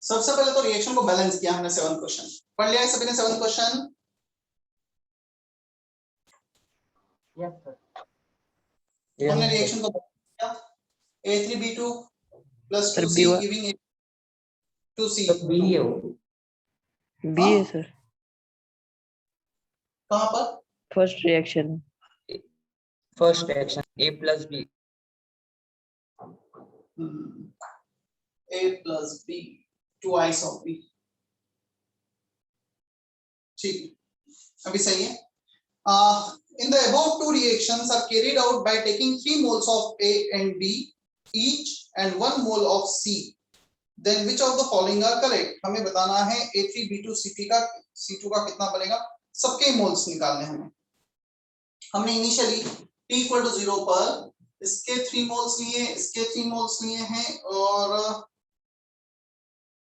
सबसे पहले तो रिएक्शन को बैलेंस किया हमने 7 क्वेश्चन पढ़ लिया है सभी ने 7 क्वेश्चन। Yes sir. हमने रिएक्शन को किया A3B2 plus 2C giving A2C। B है वो, बी है सर, कहां पर? First reaction. First reaction A plus B. A plus B, twice of B। ठीक, अभी सही है। In the above two reactions are carried out by taking 3 moles of A and B each and 1 mole of C. Then which of the following are correct? हमें बताना है A3B2 C2 का कितना बनेगा, सबके मोल्स निकालने हमें। हमने इनिशियली T equal to 0 पर इसके 3 मोल्स लिए, इसके 3 मोल्स लिए हैं और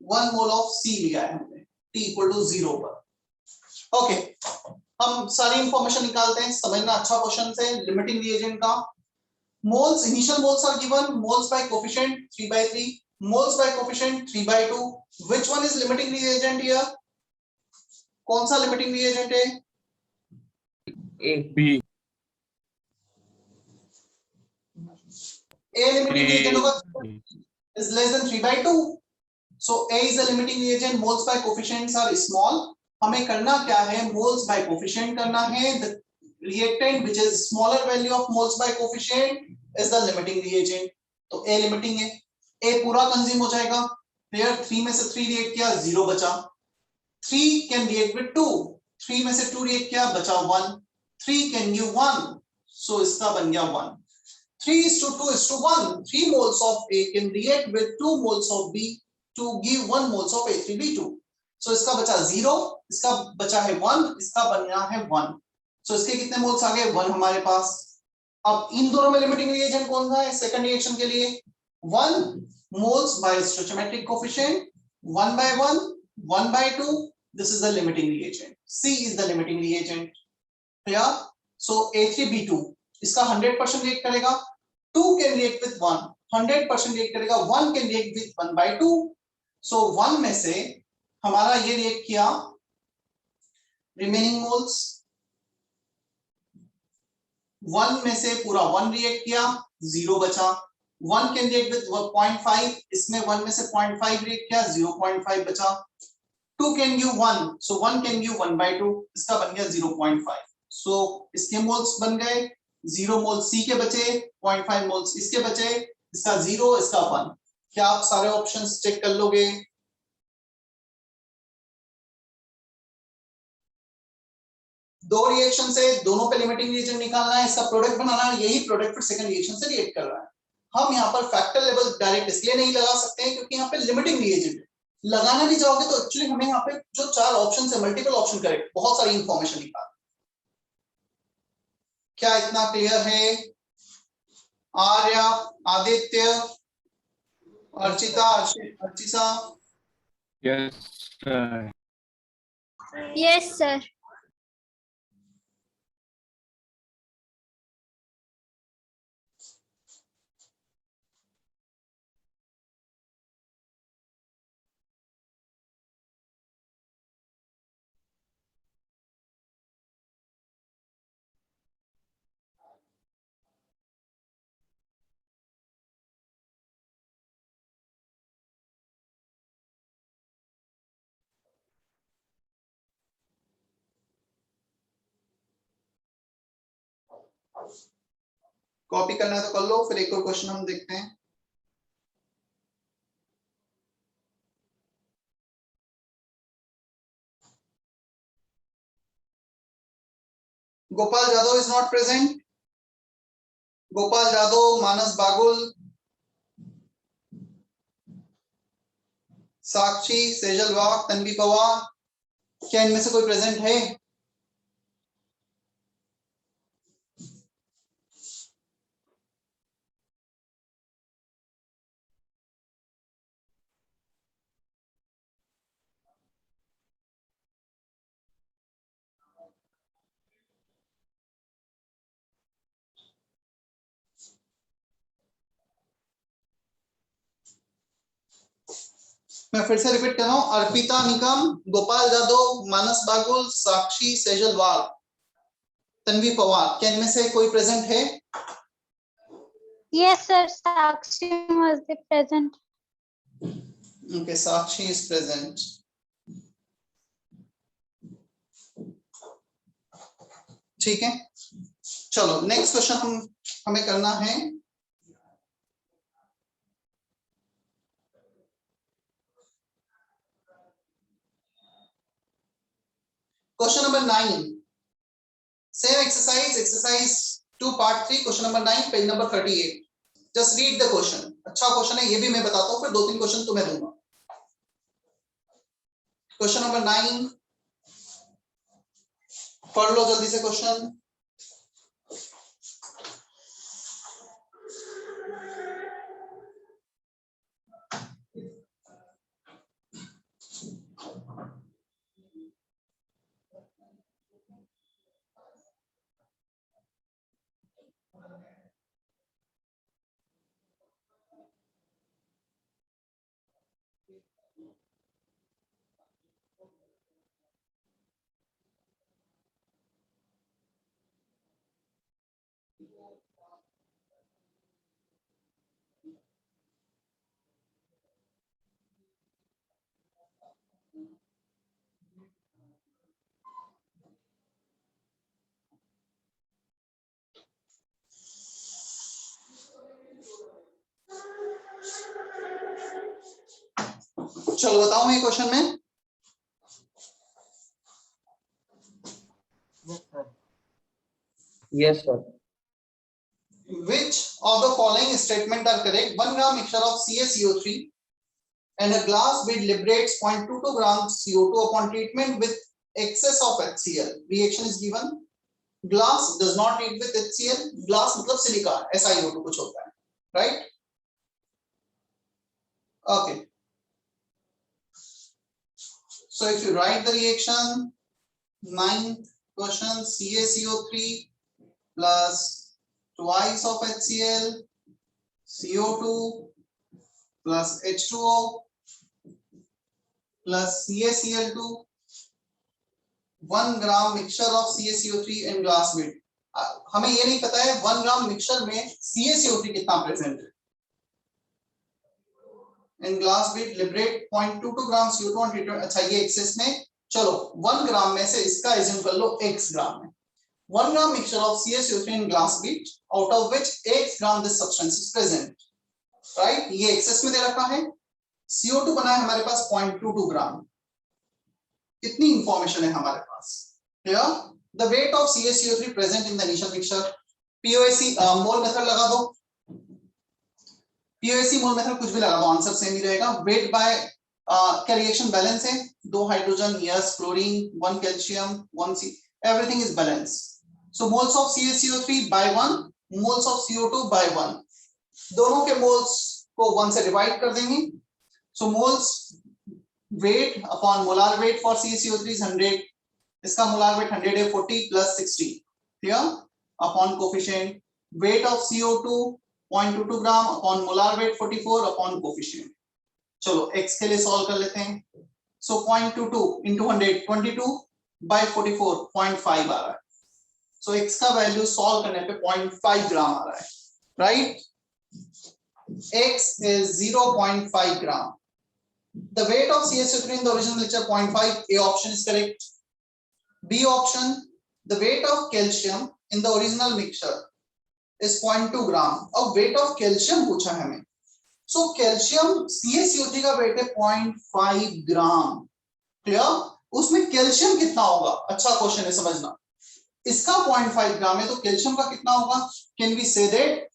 1 मोल ऑफ C लिया है हमने T equal to 0 पर। ओके, हम सारी इंफॉर्मेशन निकालते हैं, समझना अच्छा क्वेश्चन है। लिमिटिंग रिएजेंट का moles, initial moles are given, moles by coefficient 3/3, moles by coefficient 3/2। Which one is limiting reagent here? कौन सा लिमिटिंग रिएजेंट है? A B। A limiting reagent होगा is less than 3/2, so A is a limiting reagent, moles by coefficients are small। हमें करना क्या है, moles by coefficient करना है। The reactant which is smaller value of moles by coefficient is the limiting reagent। तो A limiting है, A पूरा consume हो जाएगा। here 3 में से 3 रिएक्ट किया, 0 बचा। 3 can react with 2, 3 में से 2 रिएक्ट किया, बचा 1। 3 can give 1, so इसका बन गया 1। 3:2:1, 3 moles of A can react with 2 moles of B to give 1 moles of A3B2। so इसका बचा 0, इसका बचा है 1, इसका बना है 1। so इसके कितने मोल्स आ गए? 1 हमारे पास। अब इन दोनों में लिमिटिंग रिएजेंट कौन सा है सेकंड रिएक्शन के लिए? 1 moles by stoichiometric coefficient, 1/1, 1/2, this is the limiting reagent। C is the limiting reagent। yeah, so A3B2 इसका 100% रिएक्ट करेगा, 2 can react with 1, 100% रिएक्ट करेगा, 1 can react with 1/2। so 1 में से हमारा ये रिएक्ट किया, रिमेनिंग मोल्स 1 में से पूरा 1 रिएक्ट किया, 0 बचा। 1 can react with 0.5, इसमें 1 में से 0.5 रिएक्ट किया, 0.5 बचा। 2 can give 1, so 1 can give 1/2, इसका बन गया 0.5। so इसके मोल्स बन गए 0 मोल्स C के बचे, 0.5 मोल्स इसके बचे, इसका 0, इसका 1। क्या आप सारे ऑप्शंस चेक कर लोगे? दो रिएक्शन से दोनों पे लिमिटिंग रिएजेंट निकालना है, इसका प्रोडक्ट बनाना है, यही प्रोडक्ट फिर सेकंड रिएक्शन से रिएक्ट कर रहा है। हम यहाँ पर फैक्टर लेवल डायरेक्ट इसलिए नहीं लगा सकते हैं क्योंकि यहाँ पे लिमिटिंग रिएजेंट है। लगाना भी चाहोगे तो एक्चुअली हमें यहाँ पे जो 4 ऑप्शन है, मल्टीपल ऑप्शन करेक्ट, बहुत सारी इंफॉर्मेशन निकाल। क्या इतना क्लियर है? Arya, Aditya, Archita, Archita? Yes sir. Yes sir. Copy करना है तो कर लो, फिर एक और क्वेश्चन हम देखते हैं। Gopal Jadhav is not present. Gopal Jadhav, Manas Bagul, Sakshi, Sejal Wagh, Tanvi Pawar, क्या इनमें से कोई प्रेजेंट है? मैं फिर से रिपीट कर रहा हूँ, अर्पिता निकम, गोपाल जादव, मानस बागुल, साक्षी सेजलवाल, तन्वी पवार, क्या इनमें से कोई प्रेजेंट है? Yes, sir. Sakshi was the present. Okay, Sakshi is present. ठीक है, चलो नेक्स्ट क्वेश्चन हमें करना है। Question number 9, same exercise 2 part 3, question number 9, page number 38। Just read the question. अच्छा क्वेश्चन है, ये भी मैं बताता हूँ, फिर 2-3 क्वेश्चन तुम्हें दूंगा। क्वेश्चन नंबर 9, पढ़ लो जल्दी से क्वेश्चन। चलो बताओ मैं क्वेश्चन में। Yes, sir. Which of the following statement are correct? 1 gram mixture of CaCO3 and a glass bead liberates 0.22 grams CO2 upon treatment with excess of HCl. Reaction is given. Glass does not react with HCl. Glass मतलब silica, SiO2 कुछ होता है, right? Okay. So if you write the reaction, 9th question, CaCO3 plus twice of HCl, CO2 plus H2O plus CaCl2, 1 gram mixture of CaCO3 and glass bead. हमें ये नहीं पता है 1 ग्राम mixture में CaCO3 कितना प्रेजेंट है। In glass Beed liberate 0.22 gram CO2 on treatment. अच्छा ये एक्सेस में, चलो 1 ग्राम में से इसका एज्यूम कर लो x ग्राम में। 1 gram mixture of CaCO3 in glass bead, out of which x gram this substance is present, right? ये एक्सेस में दे रखा है। CO2 बना है हमारे पास 0.22 ग्राम। कितनी इंफॉर्मेशन है हमारे पास? Clear? The weight of CaCO3 present in the initial mixture. POAC mole method लगा दो। POAC मोल मेथड कुछ भी लगा दो, आंसर सेम ही रहेगा। वेट बाय क्या रिएक्शन बैलेंस है? 2 hydrogen, yes, chlorine, 1 calcium, 1 C, everything is balanced. So moles of CaCO3 by 1, moles of CO2 by 1. दोनों के मोल्स को 1 से डिवाइड कर देंगे। So moles weight upon molar weight for CaCO3 is 100. इसका molar weight 100 है, 40 plus 60. Clear? Upon coefficient weight of CO2 0.22 gram upon molar weight 44 upon coefficient. चलो x के लिए सॉल्व कर लेते हैं। So 0.22 into 100, 22 by 44, 0.5 आ रहा है। So x का वैल्यू सॉल्व करने पे 0.5 ग्राम आ रहा है, right? X is 0.5 gram. The weight of CaCO3 in the original mixture 0.5. A option is correct. B option, the weight of calcium in the original mixture is 0.2 gram. अब weight of calcium पूछा है हमें। So calcium CaCO3 का weight है 0.5 ग्राम। Clear? उसमें calcium कितना होगा? अच्छा क्वेश्चन है, समझना। इसका 0.5 ग्राम है तो कैल्शियम का कितना होगा? Can we say that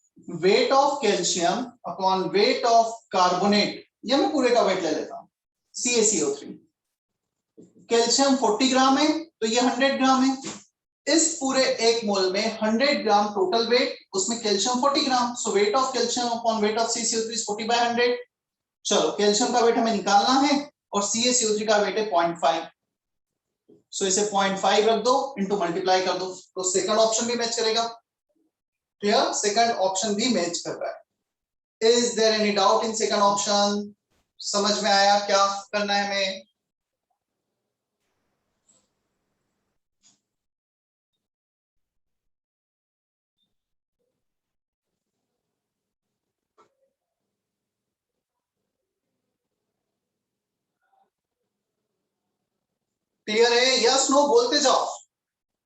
weight of calcium upon weight of carbonate, ये मैं पूरे का वेट ले लेता हूं, CaCO3। कैल्शियम 40 ग्राम है तो ये 100 ग्राम है। इस पूरे 1 मोल में 100 ग्राम टोटल वेट, उसमें calcium 40 gram. So weight of calcium upon weight of CaCO3 is 40 by 100। चलो कैल्शियम का वेट हमें निकालना है और CaCO3 का वेट है 0.5। सो इसे 0.5 रख दो, इनटू मल्टीप्लाई कर दो, तो सेकंड ऑप्शन भी मैच करेगा। क्लियर? सेकंड ऑप्शन भी मैच कर रहा है। Is there any doubt in second option? समझ में आया क्या करना है हमें? क्लियर है? यस नो बोलते जाओ।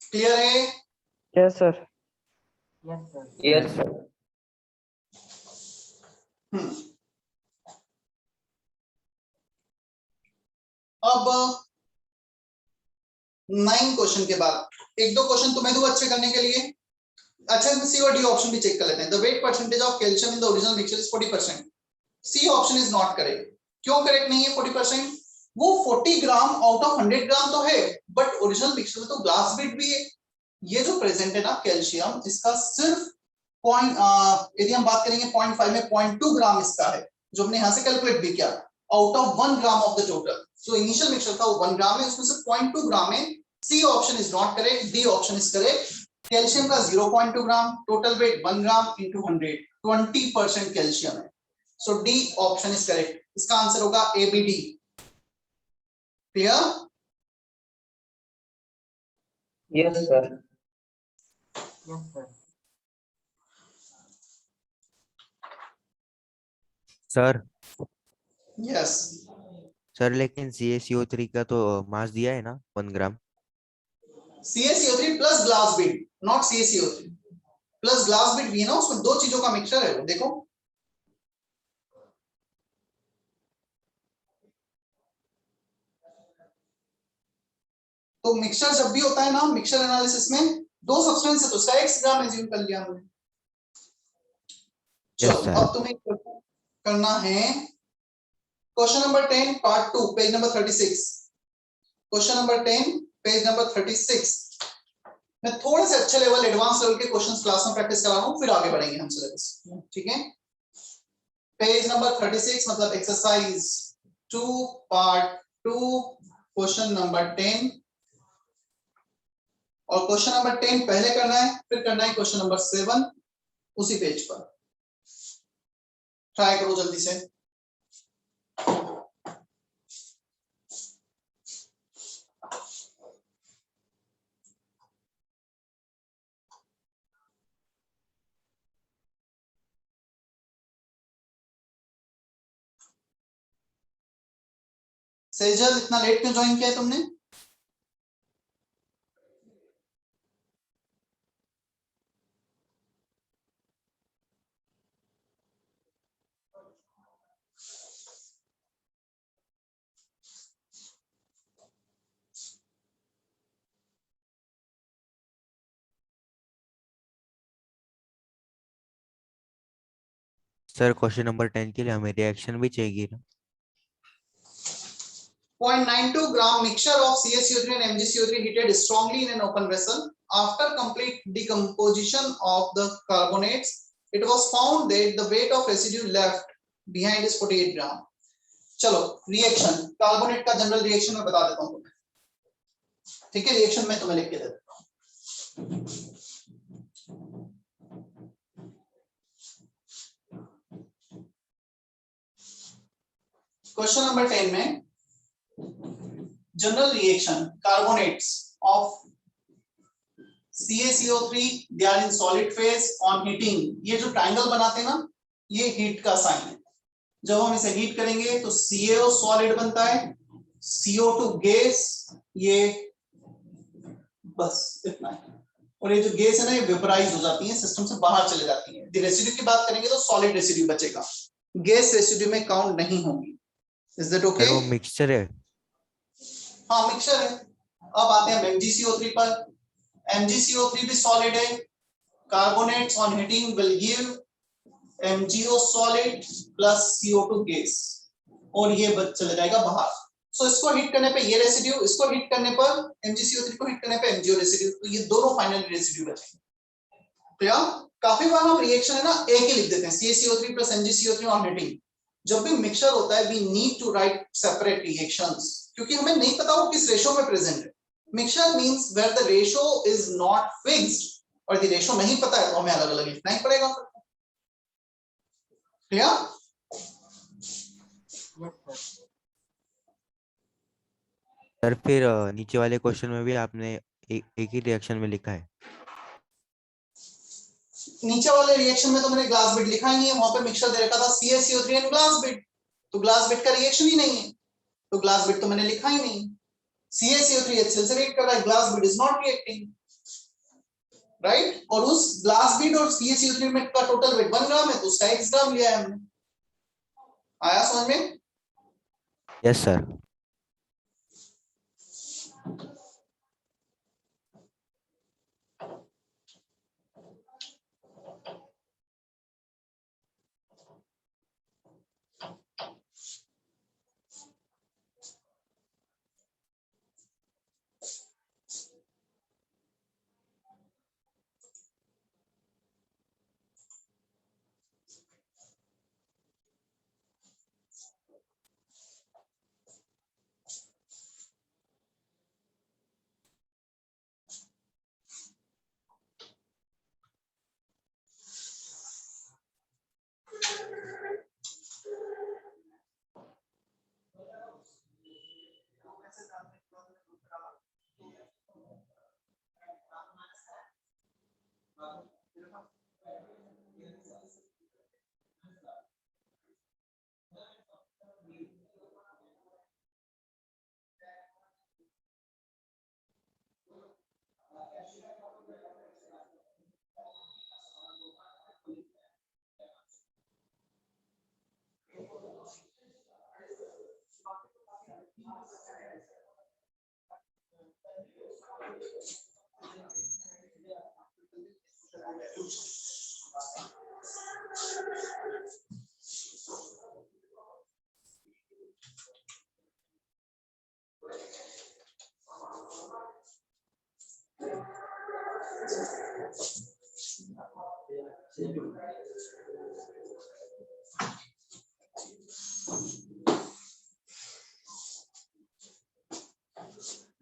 क्लियर है? Yes, sir. Yes, sir. अब 9 क्वेश्चन के बाद एक दो क्वेश्चन तुम्हें दूं अच्छे करने के लिए। अच्छा, सी और डी ऑप्शन भी चेक कर लेते हैं। The weight percentage of calcium in the original mixture is 40%। C option is not correct. क्यों करेक्ट नहीं है 40%? वो 40 ग्राम आउट ऑफ 100 ग्राम तो है, बट ओरिजिनल मिक्सचर में तो ग्लास बिट भी है। ये जो प्रेजेंट है ना कैल्शियम, इसका सिर्फ यदि हम बात करेंगे 0.5 में 0.2 ग्राम इसका है, जो हमने यहां से कैलकुलेट भी किया, out of 1 gram of the total. जो इनिशियल मिक्सचर था वो 1 ग्राम है, उसमें से 0.2 ग्राम है। C option is not correct, D option is correct. Calcium का 0.2 gram, total weight 1 gram into 100, 20% calcium है। So D option is correct. इसका आंसर होगा A B D. Clear? Yes, sir. Yes, sir. Sir yes. Sir लेकिन CaCO3 का तो mass दिया है ना 1 gram. CaCO3 plus glass bead, not CaCO3 plus glass bead भी है ना, उसमें दो चीजों का मिक्सचर है वो, देखो। तो मिक्सचर जब भी होता है ना मिक्सचर एनालिसिस में, दो सब्सटेंस है तो उसका x ग्राम एज्यूम कर लिया हमने। Yes, चलो sir. अब तुम्हें करना है question number 10 part 2 page number 36। Question number 10 page number 36। मैं थोड़े से अच्छे लेवल एडवांस लेवल के क्वेश्चंस क्लास में प्रैक्टिस करा रहा हूं, फिर आगे बढ़ेंगे हम सिलेबस। ठीक है, पेज नंबर 36 मतलब एक्सरसाइज 2 पार्ट 2 क्वेश्चन नंबर 10। और क्वेश्चन नंबर 10 पहले करना है, फिर करना है क्वेश्चन नंबर 7 उसी पेज पर। ट्राई करो जल्दी से। सेजल इतना लेट क्यों ज्वाइन किया है तुमने? सर क्वेश्चन नंबर 10 के लिए हमें रिएक्शन भी चाहिए ना। 0.92 gram mixture of CaCO3 and MgCO3 heated strongly in an open vessel. After complete decomposition of the carbonates, it was found that the weight of residue left behind is 48 gram. चलो reaction, carbonate का general reaction मैं बता देता हूं तुम्हें। ठीक है, reaction मैं तुम्हें लिख के दे देता हूं। क्वेश्चन नंबर 10 में general reaction carbonates of CaCO3 they are in solid phase on heating। ये जो ट्रायंगल बनाते हैं ना, ये हीट का साइन है। जब हम इसे हीट करेंगे तो CaO सॉलिड बनता है, CO2 गैस, ये बस इतना है। और ये जो गैस है ना, ये वेपराइज हो जाती है, सिस्टम से बाहर चले जाती है। रेसिड्यू की बात करेंगे तो सॉलिड रेसिड्यू बचेगा, गैस रेसिड्यू में काउंट नहीं होगी। Is that okay? सर वो मिक्सचर है। हाँ मिक्सचर है। अब आते हैं MgCO3 पर। MgCO3 भी सॉलिड है। Carbonates on heating will give MgO solid plus CO2 gas, और ये चले जाएगा बाहर। सो इसको हीट करने पे ये रेसिड्यू, इसको हीट करने पर MgCO3 को हीट करने पे MgO रेसिड्यू, तो ये दोनों फाइनल रेसिड्यू बचेंगे। क्लियर? काफी बार हम रिएक्शन है ना एक ही लिख देते हैं, CaCO3 plus MgCO3 on heating. जब भी मिक्सचर होता है we need to write separate reactions, क्योंकि हमें नहीं पता वो किस रेशो में प्रेजेंट है। Mixture means where the ratio is not fixed, और यदि रेशो नहीं पता है तो हमें अलग अलग लिखना ही पड़ेगा। क्लियर? Yes, sir. सर फिर नीचे वाले क्वेश्चन में भी आपने एक ही रिएक्शन में लिखा है। नीचे वाले रिएक्शन में तो मैंने ग्लास बिट लिखा ही नहीं है, वहां पे मिक्सचर दे रखा था CaCO3 एंड ग्लास बिट, तो ग्लास बिट का रिएक्शन ही नहीं है, तो ग्लास बिट तो मैंने लिखा ही नहीं। CaCO3 HCl से रिएक्ट कर रहा है, glass bit is not reacting, right. और उस ग्लास बिट और CaCO3 में का टोटल वेट 1 ग्राम है, तो उसका x ग्राम लिया है हमने। आया समझ में? Yes sir.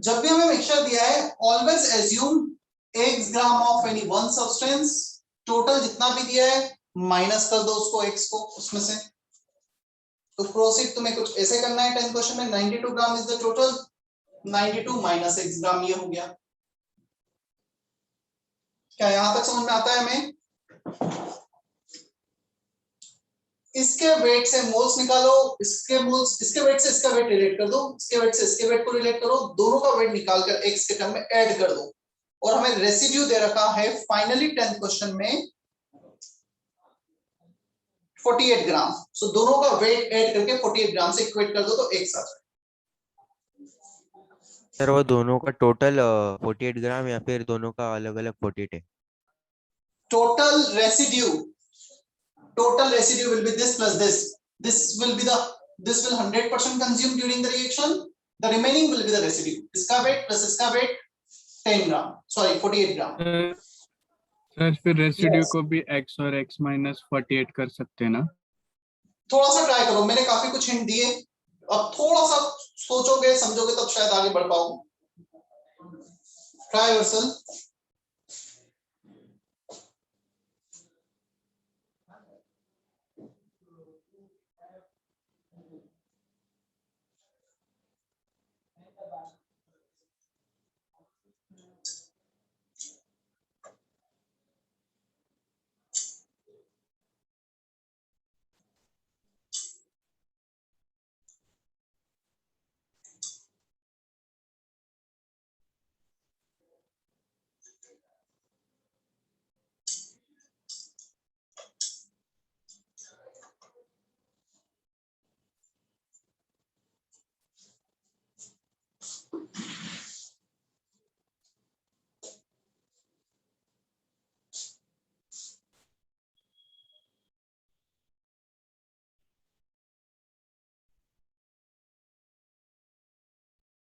जब भी हमें मिक्सचर दिया है, always assume x gram of any one substance, total जितना भी दिया है माइनस कर दो उसको, x को उसमें से। तो प्रोसीड तुम्हें कुछ ऐसे करना है 10 क्वेश्चन में, 92 gram is the total, 92 minus x ग्राम ये हो गया। क्या यहां तक समझ में आता है हमें? इसके वेट से मोल्स निकालो, इसके मोल्स, इसके वेट से इसका वेट रिलेट कर दो, इसके वेट से इसके वेट को रिलेट करो, दोनों का वेट निकालकर x के टर्म में ऐड कर दो, और हमें रेसिड्यू दे रखा है फाइनली 10th क्वेश्चन में 48 ग्राम। सो दोनों का वेट ऐड करके 48 ग्राम से इक्वेट कर दो तो x आ जाए। सर वो दोनों का टोटल 48 ग्राम या फिर दोनों का अलग अलग 48 है? Total residue will be this plus this will be the, this will 100% consume during the reaction, the remaining will be the residue, इसका weight plus इसका weight 10 ग्राम, सॉरी 48 ग्राम। सर फिर रेसिड्यू Yes. को भी x और x माइनस 48 कर सकते हैं ना? थोड़ा सा ट्राई करो, मैंने काफी कुछ हिंट दिए, अब थोड़ा सा सोचोगे समझोगे तब शायद आगे बढ़ पाओ। Try yourself.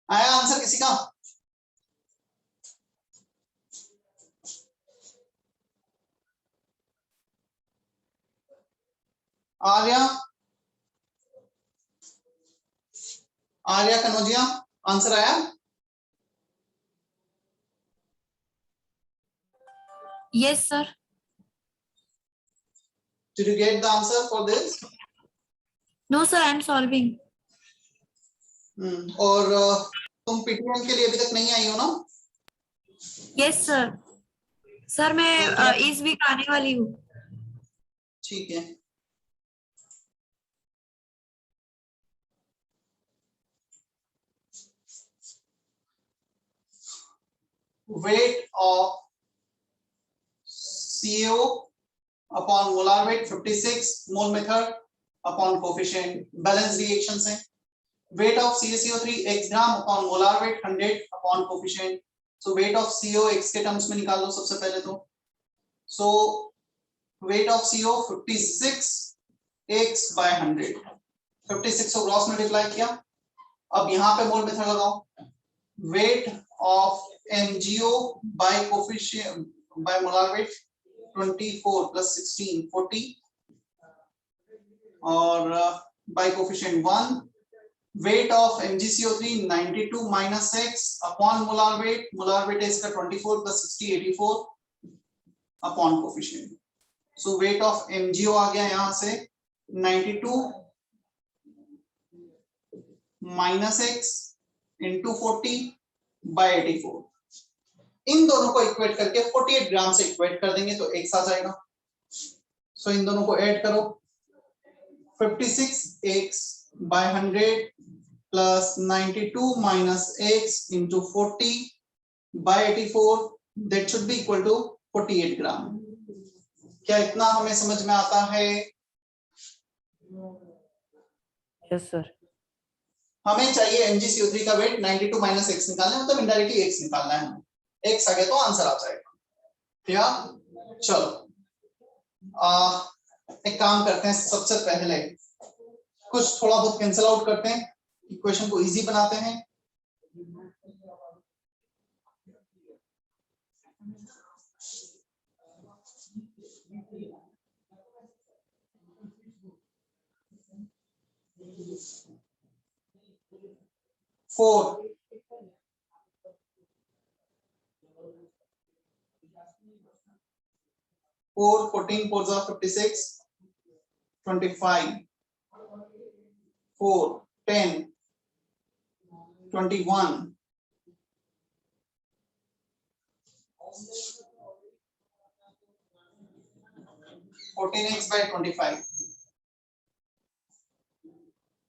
आया आंसर किसी का? आर्या, आर्या कनौजिया, आंसर आया? Yes, sir. Did you get the answer for this? No, sir, I'm solving. और तुम पीटीएम के लिए अभी तक नहीं आई हो ना? Yes sir. सर मैं इस वीक आने वाली हूँ। ठीक है। weight of CO upon molar weight 56 mole method upon coefficient balance reaction से weight of CaCO3 x gram upon molar weight 100 upon coefficient so weight of CO x के terms में निकाल लो सबसे पहले तो so weight of CO 56 x by 100 56 को cross multiply किया अब यहाँ पे मोल मेथड लगाओ weight of MgO by coefficient by molar weight 24 plus 16 40 और by coefficient 1 weight of MgCO3 92 minus x upon molar weight है इसका 24 plus 60 84 upon coefficient so weight of MgO आ गया यहाँ से 92 minus x into 40 by 84 इन दोनों को equate करके 48 ग्राम से इक्वेट कर देंगे तो x आ जाएगा सो इन दोनों को ऐड करो 56x by 100 plus 92 minus x into 40 by 84 that should be equal to 48 ग्राम क्या इतना हमें समझ में आता है? Yes sir. हमें चाहिए MgCO3 का वेट 92 माइनस x निकालना है मतलब इनडायरेक्टली x निकालना है हमें x आ गया तो आंसर आ जाएगा ठीक चलो एक काम करते हैं सबसे पहले कुछ थोड़ा बहुत कैंसिल आउट करते हैं इक्वेशन को इजी बनाते हैं four 14 4s are 56 25 4 10 21 14x by 25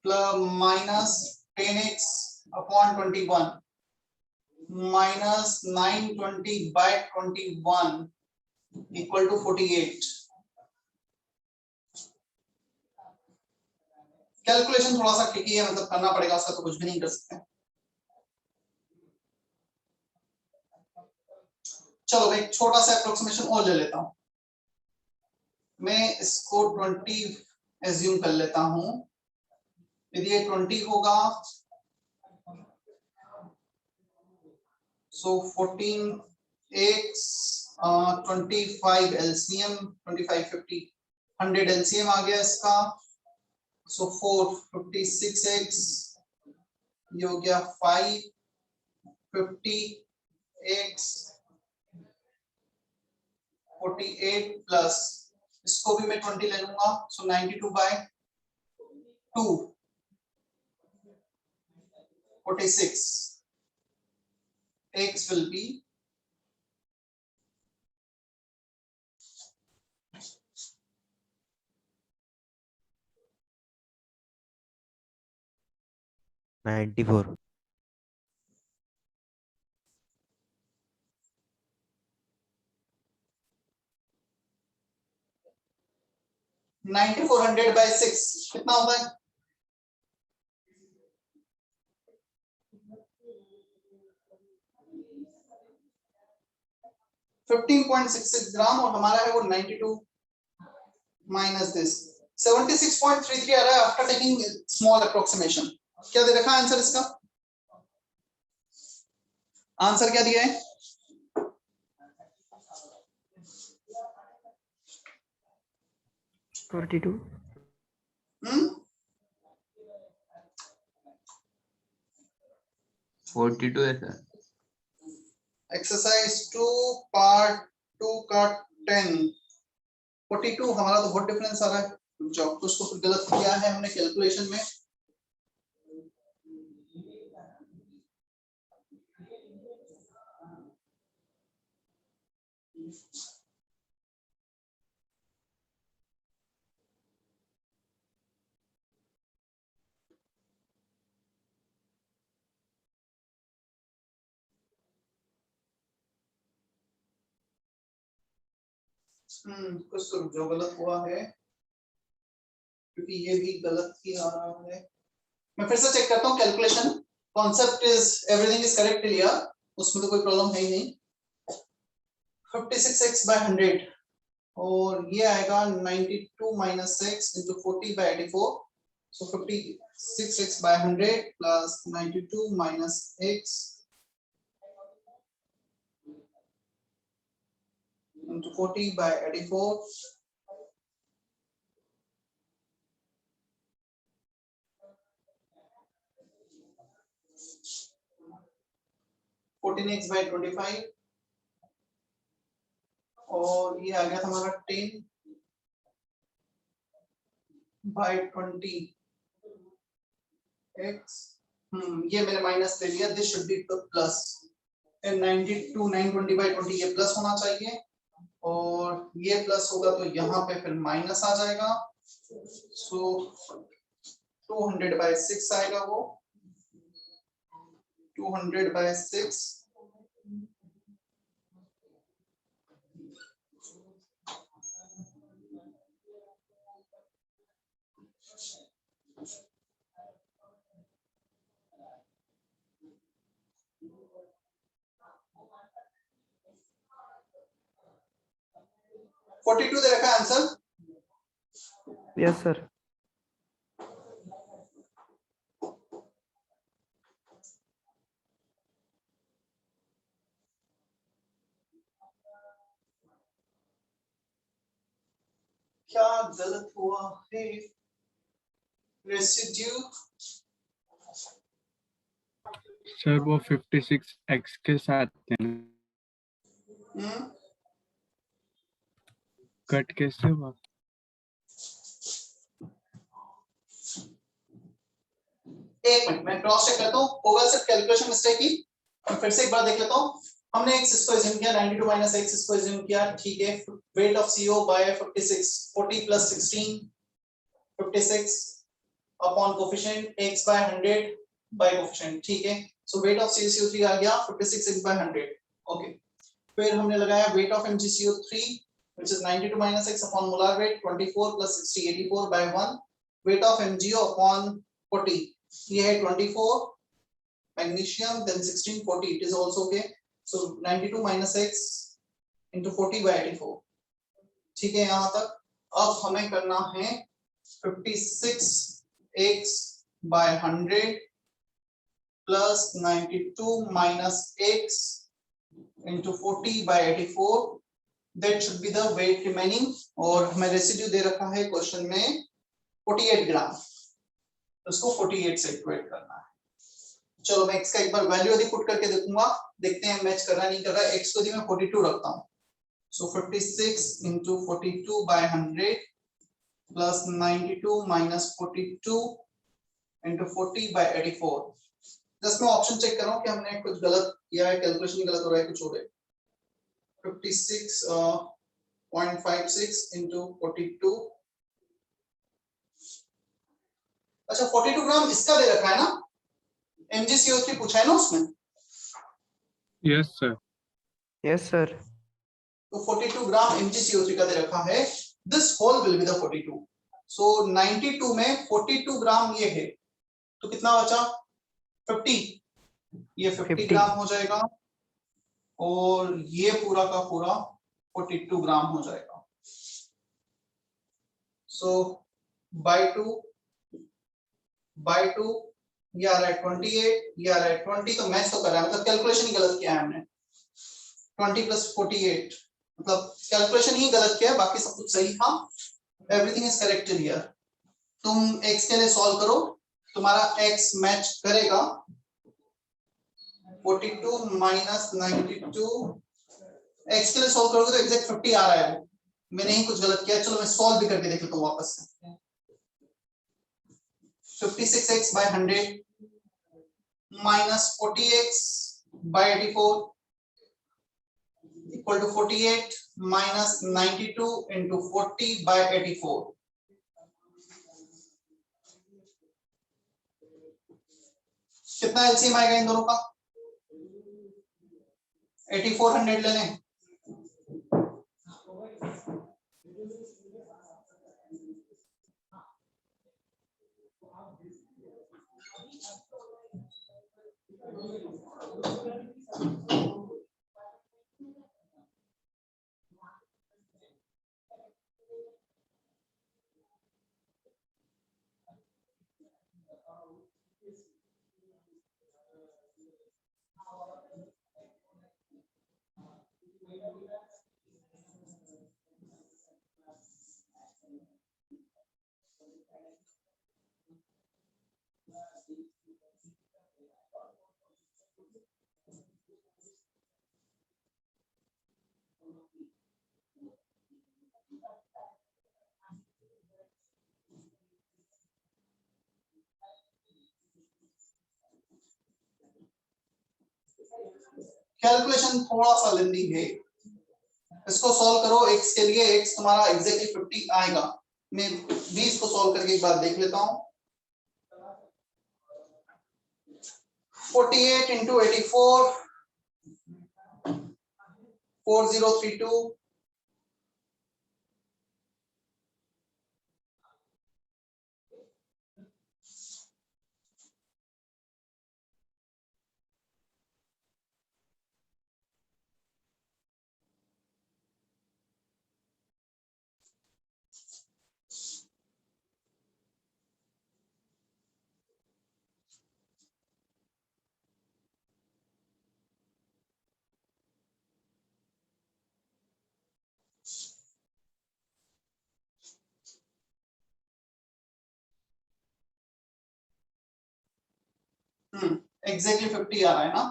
plus minus 10x upon 21 minus 920 by 21 equal to 48 calculation थोड़ा सा ट्रिकी है मतलब करना पड़ेगा उसका तो कुछ भी नहीं कर सकते चलो एक छोटा सा अप्रोक्सीमेशन और ले लेता हूं मैं इसको 20 एज्यूम कर लेता हूं यदि ये 20 होगा सो 14x 25 LCM 25 50 100 LCM आ गया इसका सो 4 56x ये हो गया 5 50x 48 प्लस इसको भी मैं 20 ले लूंगा सो 92 by 2 46 x will be 94 9400 by 6 कितना होता है 15.66 ग्राम और हमारा है वो 92 माइनस दिस 76.33 आ रहा है आफ्टर टेकिंग स्मॉल अप्रोक्सीमेशन क्या दे रखा है आंसर इसका आंसर क्या दिया है 42 42 है सर एक्सरसाइज 2 पार्ट 2 का 10 42 हमारा तो बहुत डिफरेंस आ रहा है जो कुछ तो गलत किया है हमने कैलकुलेशन में कुछ तो जो गलत हुआ है, क्योंकि ये भी गलत ही आ रहा है। मैं फिर से चेक करता हूँ calculation. Concept is everything is correct clear, उसमें तो कोई प्रॉब्लम है ही नहीं। 56x by 100 और ये आएगा 92 minus 6 into 40 by 84, so 56x by 100 plus 92 minus x into 40 by 84, x by 25 और ये आ गया था हमारा 10 by 20 x। ये मैंने माइनस ले लिया, this should be plus, 92 920 by 20 ये प्लस होना चाहिए और ये प्लस होगा तो यहाँ पे फिर माइनस आ जाएगा, सो 200 by 6 आएगा वो, 200 by 6 42 दे रखा है आंसर। Yes, sir. क्या गलत हुआ है? रेसिड्यू सर वो 56x के साथ है ना, कट कैसे हुआ? एक मिनट मैं क्रॉस चेक करता हूँ, होगा सिर्फ कैलकुलेशन मिस्टेक ही। मैं फिर से एक बार देख लेता हूँ। हमने x इसको अज्यूम किया 92 माइनस x इसको अज्यूम किया, ठीक है। Weight of CO by 56, 40 plus 16 56 upon coefficient x by 100 by coefficient, ठीक है। सो वेट ऑफ CaCO3 आ गया 56x बाय 100, ओके। फिर हमने लगाया weight of MgCO3 which is 92 minus x upon molar weight 24 plus 60 84 by 1, weight of MgO upon 40 ये है 24 magnesium, then 16 40 it is also okay, so 92 minus x into 40 by 84, ठीक है यहाँ तक। अब हमें करना है 56x by 100 plus 92 minus x into 40 by 84, that should be the weight remaining, और हमें रेसिड्यू दे रखा है क्वेश्चन में 48 ग्राम, तो उसको 48 से इक्वेट करना है। चलो मैं x का एक बार वैल्यू यदि पुट करके देखूंगा, देखते हैं मैच कर रहा नहीं कर रहा। x को मैं 42 रखता हूँ, सो 56 into 42 by 100 plus 92 minus 42 into 40 by 84। Just मैं ऑप्शन चेक कर रहा हूँ कि हमने कुछ गलत किया है, कैलकुलेशन गलत हो रहा है, कुछ हो रहा है। 56.56 into 42, अच्छा 42 ग्राम इसका दे रखा है ना, MgCO3 पूछा है ना उसमें। Yes sir. Yes, sir. तो 42 ग्राम MgCO3 का दे रखा है, this whole will be the 42, so 92 में 42 ग्राम ये है, तो कितना बचा 50, ये 50 ग्राम हो जाएगा और ये पूरा का पूरा 42 ग्राम हो जाएगा। सो बाय 2 ये आ रहा है 28, ये आ रहा है 20, तो मैच तो कर रहा है, मतलब कैलकुलेशन ही गलत किया है हमने। 20 प्लस 48 मतलब कैलकुलेशन ही गलत किया है, बाकी सब कुछ सही था। Everything is correct here. तुम x के लिए सॉल्व करो, तुम्हारा x मैच करेगा 42 माइनस 92, x के लिए सॉल्व करोगे तो एग्जैक्ट 50 आ रहा है, मैंने ही कुछ गलत किया। चलो मैं सॉल्व भी करके देख लेता हूँ वापस से। 56x by 100 minus 40x by 84 equal to 48 minus 92 into 40 by 84। कितना एलसीएम आएगा इन दोनों का? 8400 ले लें। कैलकुलेशन थोड़ा सा लेंदी है, इसको सॉल्व करो। x के लिए x तुम्हारा एग्जैक्टली 50 आएगा। मैं भी इसको सॉल्व करके एक बार देख लेता हूं। 48 इंटू 84 4032 एग्जैक्टली 50 आ रहा है ना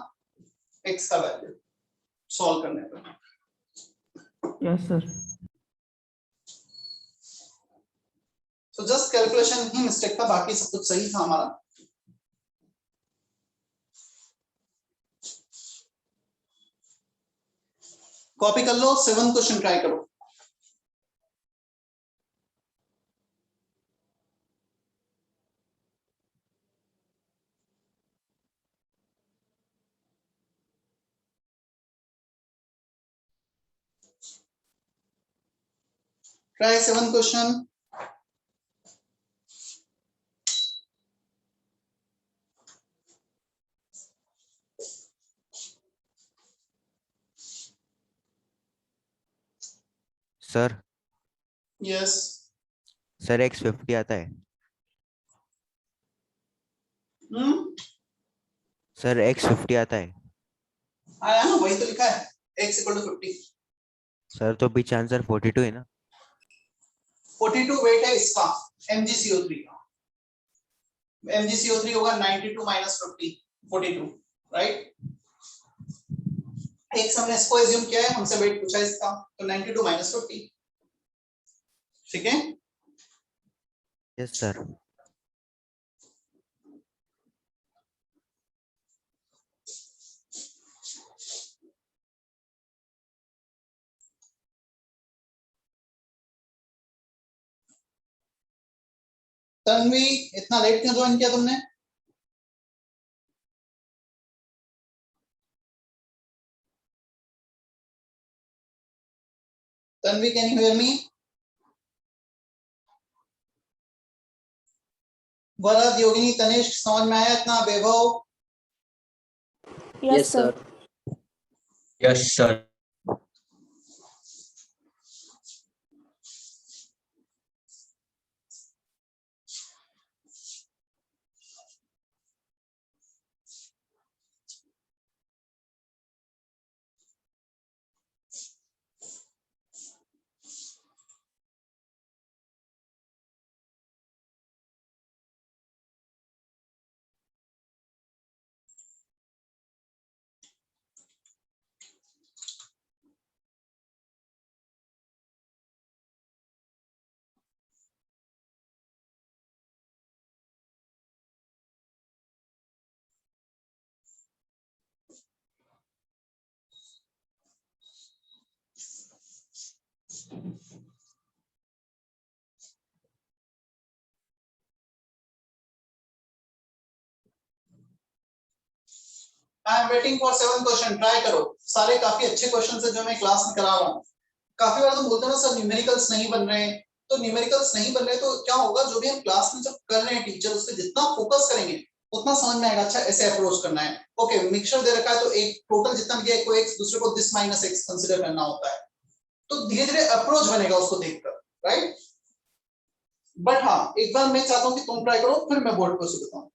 x का वैल्यू सॉल्व करने पर। Yes, sir. तो जस्ट कैलकुलेशन ही मिस्टेक था, बाकी सब कुछ सही था हमारा। कॉपी कर लो, 7 क्वेश्चन ट्राई करो। Try 7 question. Sir yes sir x50 आता है। सर x50 आता है। आया ना, वही तो लिखा है x इक्वल टू 50। सर तो बीच आंसर 42 है ना। 42 वेट है इसका MgCO3 का। MgCO3 होगा 92 माइनस 50 42 राइट। x हमने इसको एज्यूम किया है, हमसे वेट पूछा है इसका, तो 92 माइनस 50। ठीक है। Yes sir. तन्वी इतना लेट क्यों ज्वाइन किया तुमने? Tanvi can you hear me? Varad, Yogini, Tanishk, समझ में आया इतना? Vaibhav? Yes, sir. Yes, sir. I am waiting for 7 question, try करो। सारे काफी अच्छे क्वेश्चन है जो मैं क्लास में करा रहा हूँ। काफी बार तो बोलते हैं ना सर न्यूमेरिकल्स नहीं बन रहे हैं, तो न्यूमेरिकल्स नहीं बन रहे तो क्या होगा, जो भी हम क्लास में जब कर रहे हैं टीचर उस पर जितना फोकस करेंगे उतना समझ में आएगा। अच्छा ऐसे अप्रोच करना है, ओके मिक्सचर दे रखा है तो एक टोटल जितना भी है को x दूसरे को दिस माइनस x कंसीडर करना होता है, तो धीरे धीरे अप्रोच बनेगा उसको देखकर, राइट। बट हाँ एक बार मैं चाहता हूँ कि तुम ट्राई करो फिर मैं बोर्ड पर उसे बताऊं।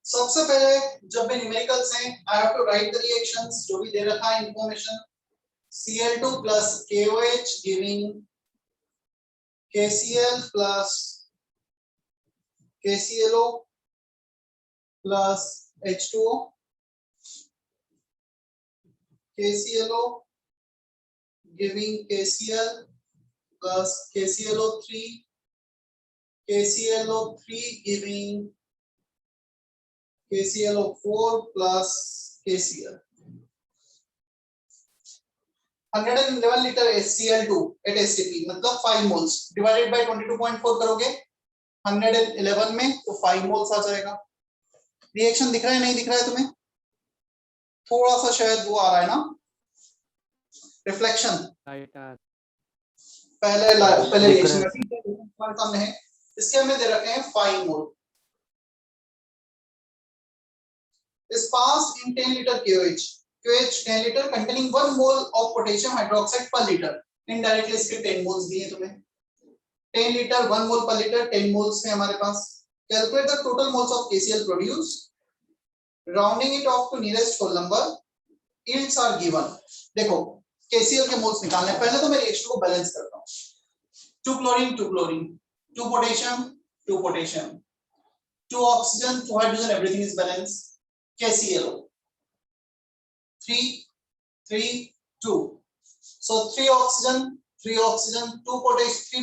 सबसे पहले जब भी न्यूमेरिकल्स हैं I have to write the reactions जो भी दे रखा है information. Cl2 plus KOH giving KCl plus KClO plus H2O, KClO giving KCl plus KClO3, KClO3 giving KClO4 plus KCl. 111 liter HCl2 at STP मतलब 5 moles divided by 22.4 करोगे 111 में तो 5 moles आ जाएगा। रिएक्शन दिख रहा है नहीं दिख रहा है तुम्हें? थोड़ा सा शायद वो आ रहा है ना रिफ्लेक्शन पहले रिएक्शन में कम है, इसके हमें दे रखे हैं 5 मोल। is passed in 10 liter KOH 10 liter containing 1 mole of potassium hydroxide per liter। Indirectly इसके 10 moles दिए तुम्हें, 10 liter 1 mole per liter 10 moles है हमारे पास। Calculate the total moles of KCl produced, rounding it off to nearest whole number, yields are given। देखो KCl के moles निकालने हैं, पहले तो मैं रिएक्शन को बैलेंस करता हूँ। 2 chlorine 2 chlorine 2 potassium 2 potassium 2 oxygen 2 hydrogen, everything is balanced। KClO 3 3 2, so 3 oxygen 2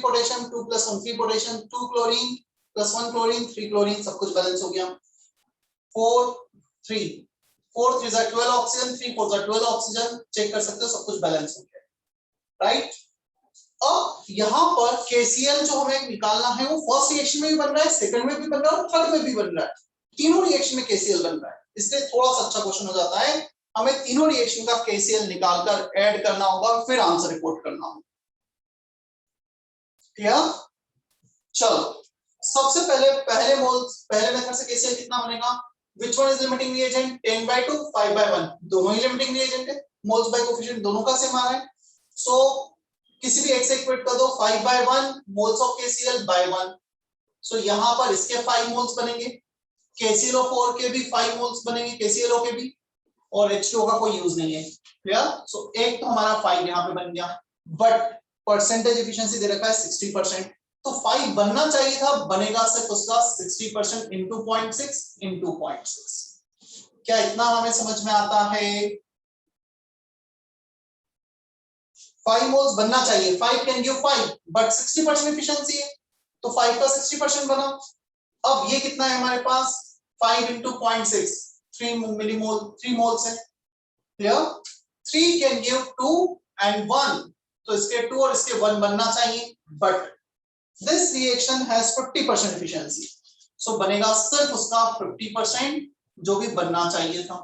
potassium 2 plus 1 3 potassium 2 chlorine plus 1 chlorine 3 chlorine, सब कुछ बैलेंस हो गया। 4 3 4 3 is 12 oxygen 3 4 is 12 oxygen, check कर सकते हो सब कुछ बैलेंस हो गया, राइट। अब यहाँ पर KCl जो हमें निकालना है वो फर्स्ट रिएक्शन में भी बन रहा है, सेकंड में भी बन रहा है और थर्ड में भी बन रहा है, तीनों रिएक्शन में KCl बन रहा है। इसलिए थोड़ा सा अच्छा क्वेश्चन हो जाता है, हमें तीनों रिएक्शन का KCl निकालकर ऐड करना होगा फिर आंसर रिपोर्ट करना होगा। क्लियर? चलो सबसे पहले मेथड से KCl कितना बनेगा? Which one is limiting reagent? 10/2 5/1 दोनों ही लिमिटिंग रिएजेंट है, मोल्स बाय कोफिशिएंट दोनों का सेम आ रहा है। सो किसी भी एक से इक्वेट कर दो 5/1 मोल्स ऑफ KCl by 1। सो यहाँ पर इसके 5 मोल्स बनेंगे, KClO4 के भी 5 मोल्स बनेंगे, KClO के भी, और H2O का कोई यूज नहीं है। क्लियर? सो एक तो हमारा 5 यहाँ पे बन गया, बट परसेंटेज एफिशिएंसी दे रखा है 60%, तो 5 बनना चाहिए था, बनेगा सिर्फ उसका 60% into 0.6 into 0.6। क्या इतना हमें समझ में आता है? 5 मोल्स बनना चाहिए, 5 कैन गिव 5 बट 60% एफिशिएंसी है, तो 5 का 60% बना। अब ये कितना है हमारे पास? 5 into 0.6 3 मिलीमोल 3 मोल्स है। क्लियर? 3 कैन गिव 2 and 1, तो इसके 2 और इसके 1 बनना चाहिए, but this reaction has 50% efficiency, so बनेगा सिर्फ उसका 50% जो भी बनना चाहिए था।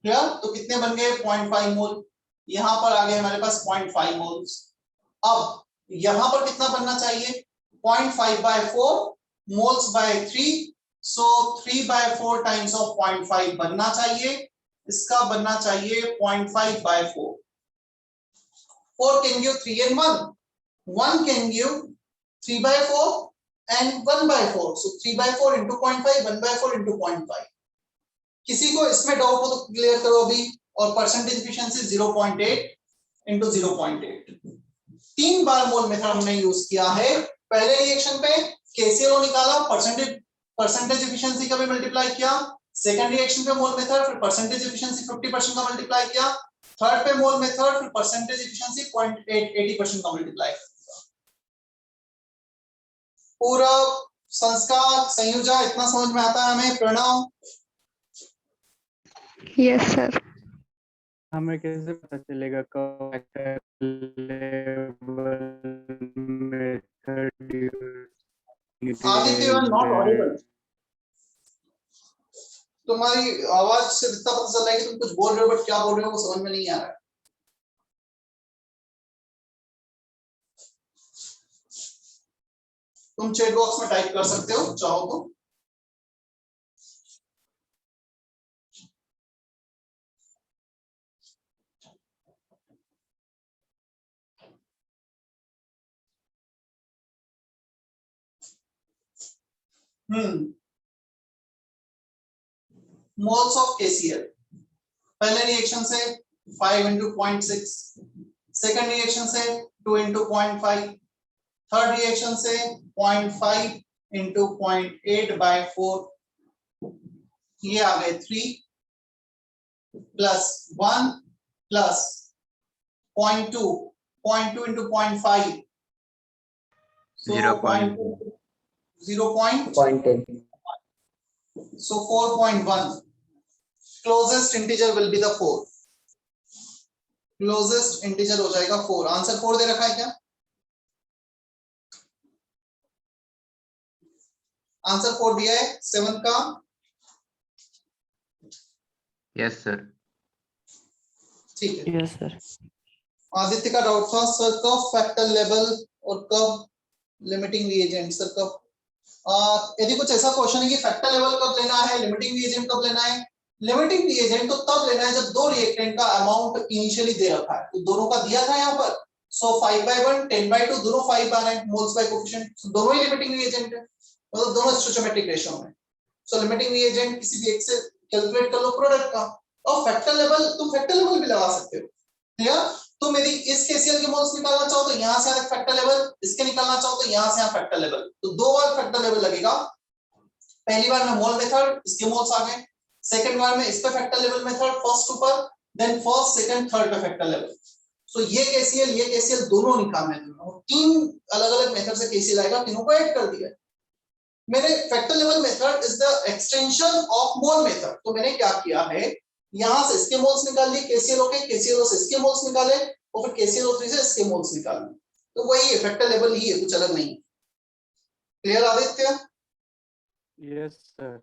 क्लियर? तो कितने बन गए? 0.5 मोल। यहां पर आ गए हमारे पास 0.5 मोल्स। अब यहां पर कितना बनना चाहिए? 0.5 by 4 moles by 3, so 3 by 4 times of 0.5 बनना चाहिए। इसका बनना चाहिए 0.5 by 4। 4 can give 3 and 1, 1 can give 3 by 4 and 1 by 4, so 3 by 4 into 0.5, 1 by 4 into 0.5। किसी को इसमें डाउट हो तो क्लियर करो अभी। और परसेंटेज एफिशिएंसी 0.8 into 0.8। 3 बार मोल मेथड हमने यूज किया है। पहले रिएक्शन पे केसीएल निकाला, परसेंटेज एफिशिएंसी का भी मल्टीप्लाई किया। सेकंड रिएक्शन पे मोल मेथड, फिर परसेंटेज एफिशिएंसी 50% का मल्टीप्लाई किया। थर्ड पे मोल मेथड, फिर परसेंटेज एफिशिएंसी 80% का मल्टीप्लाई किया। पूरा संस्कार संयोजन इतना समझ में आता है हमें? प्रणव? Yes sir. हमें कैसे पता चलेगा कब Aditya, you are not audible. तुम्हारी आवाज से इतना पता चल रहा है कि तुम कुछ बोल रहे हो, बट क्या बोल रहे हो वो समझ में नहीं आ रहा है। तुम चैट बॉक्स में टाइप कर सकते हो चाहो तो। Moles of KCl। पहले रिएक्शन से 5 into 0.6, सेकंड रिएक्शन से 2 into 0.5, थर्ड रिएक्शन से 0.5 into 0.8 by 4, ये आ गए 3 plus 1 plus 0.2 into 0.5, so 0.10, so 4.1। closest integer will be the 4, closest integer हो जाएगा 4। आंसर 4 दे रखा है क्या? आंसर 4 दिया है 7 का। Yes sir. ठीक है। Yes sir. आदित्य का डाउट था सर कब फैक्टर लेवल और कब लिमिटिंग रिएजेंट। सर कब यदि कुछ ऐसा क्वेश्चन है कि फैक्टर लेवल कब लेना है, लिमिटिंग रिएजेंट कब लेना है? लिमिटिंग रिएजेंट तो तब लेना है जब दो रिएक्टेंट का अमाउंट इनिशियली दे रखा है, तो दोनों का दिया था यहाँ पर। सो 5/1 10/2 दोनों 5 आ रहे हैं मोल्स बाय कोफिशिएंट, दोनों ही लिमिटिंग रिएजेंट है, मतलब दोनों स्टोइचोमेट्रिक रेशियो में। सो लिमिटिंग रिएजेंट किसी भी एक से कैलकुलेट कर लो प्रोडक्ट का। और फैक्टर लेवल तुम फैक्टर लेवल भी लगा सकते हो। क्लियर? तुम यदि इस केसीएल के मोल्स निकालना चाहो तो यहां से अलग फैक्टर लेवल, इसके निकालना चाहो तो यहां से यहां फैक्टर लेवल, तो दो बार फैक्टर लेवल लगेगा। पहली बार में मोल मेथड, इसके मोल्स आ गए। सेकंड बार में इस पे फैक्टर लेवल मेथड, फर्स्ट ऊपर, देन फर्स्ट सेकंड थर्ड पे फैक्टर लेवल। सो ये केसीएल दोनों निकालने हैं और तीन अलग-अलग मेथड से केसीएल आएगा, तीनों को ऐड कर दिया। मेरे factor level method is the extension of mole method. तो मैंने क्या किया है, यहां से इसके मोल्स निकाल लिए केसीएल के, केसीएल से इसके मोल्स निकाले और फिर KClO3 से इसके मोल्स निकालने। तो वही है, फैक्टर लेवल ही है, कुछ अलग नहीं। क्लियर आदित्य? Yes sir.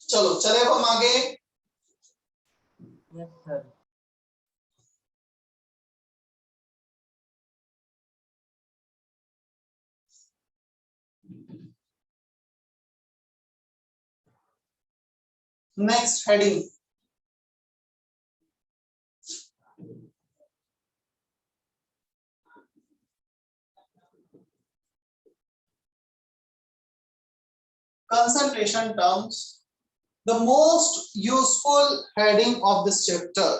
चलो चले अब हम आगे। Yes sir. Next heading, concentration terms, the most useful heading of this chapter।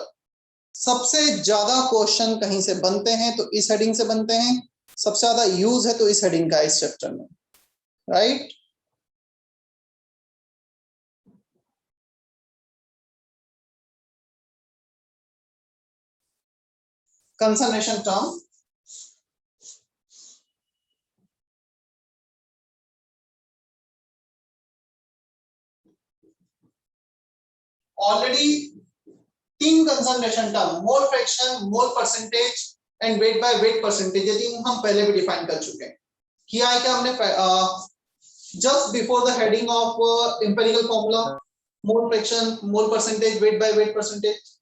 सबसे ज्यादा क्वेश्चन कहीं से बनते हैं तो इस हेडिंग से बनते हैं, सबसे ज्यादा यूज है तो इस हेडिंग का इस चैप्टर में, right? concentration term, already 3 concentration term, mole fraction, mole percentage and wait by weight percentage, ये 3 हम पहले भी डिफाइन कर चुके हैं। किया है क्या हमने just before the heading of empirical formula, mole fraction, mole percentage, wait by weight percentage.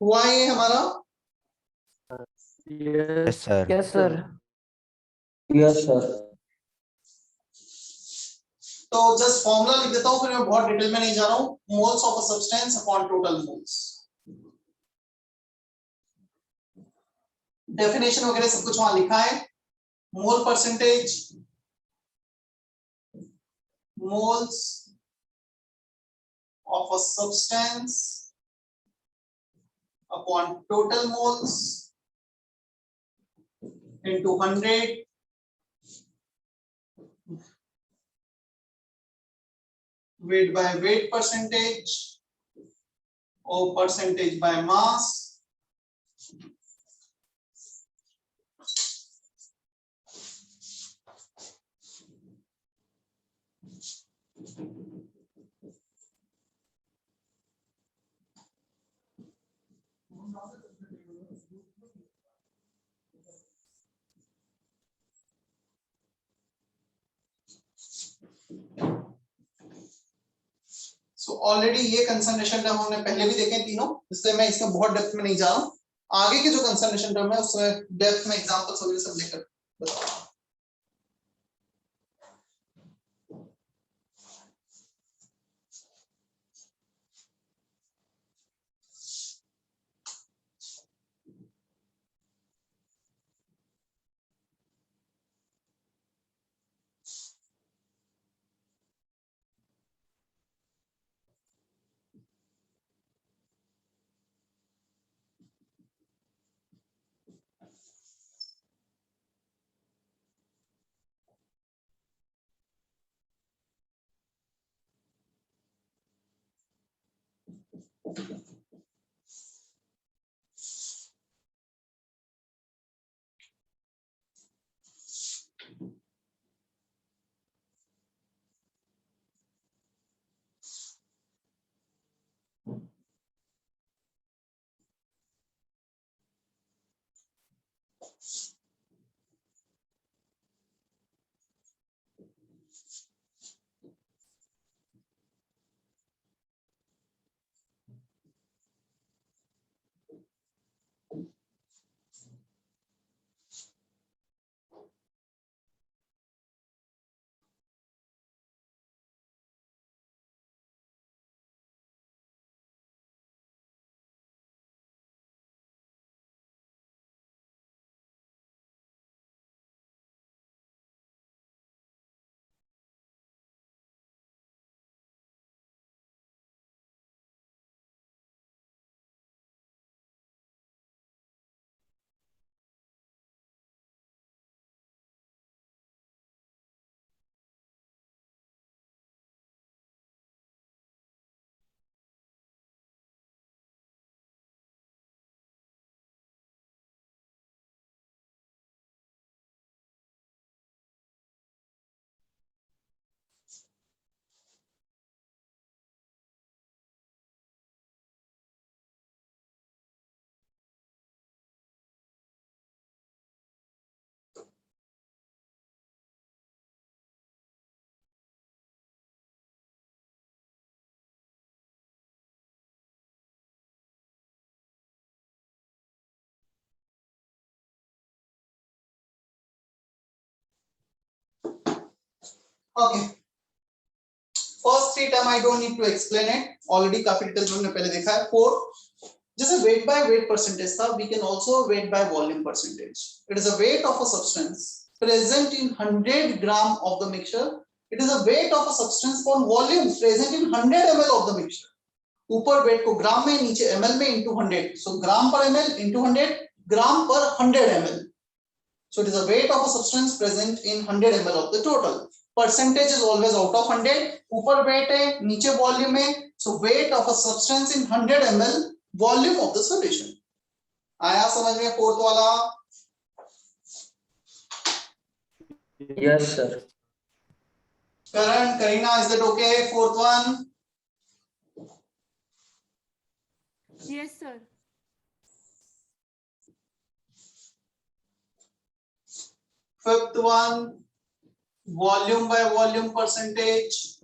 हुआ ये हमारा? Yes sir. Yes, sir. Yes, sir. तो जस्ट फॉर्मूला लिख देता हूं, फिर मैं बहुत डिटेल में नहीं जा रहा हूं। Moles of a substance upon total moles, definition वगैरह सब कुछ वहां लिखा है। Mole percentage, moles of a substance upon total moles into 100 weight by weight percentage or percentage by mass so already ये कंसंट्रेशन टर्म हमने पहले भी देखे तीनों, इसलिए मैं इसमें बहुत डेप्थ में नहीं जा रहा हूं। आगे के जो कंसंट्रेशन टर्म है उसमें डेप्थ में एग्जांपल्स वगैरह सब लेकर बताऊंगा। Okay, first 3 term I don't need to explain it, already काफी डिटेल में हमने पहले देखा है। 4 जैसे वेट बाय वेट परसेंटेज था, we can also weight by volume percentage. It is a weight of a substance present in 100 gram of the mixture. It is a weight of a substance for volume present in 100 ml of the mixture. ऊपर wait को ग्राम में, नीचे ml में into 100. So gram per ml into 100, gram per 100 ml. So it is a weight of a substance present in 100 ml of the total. Percentage is always out of 100. ऊपर wait है, नीचे volume है. So weight of a substance in 100 ml, volume of the solution. आया समझ में fourth वाला? Yes, sir. Karan, Karina, is that okay? Fourth one. Yes, sir. Fifth one, volume by volume percentage.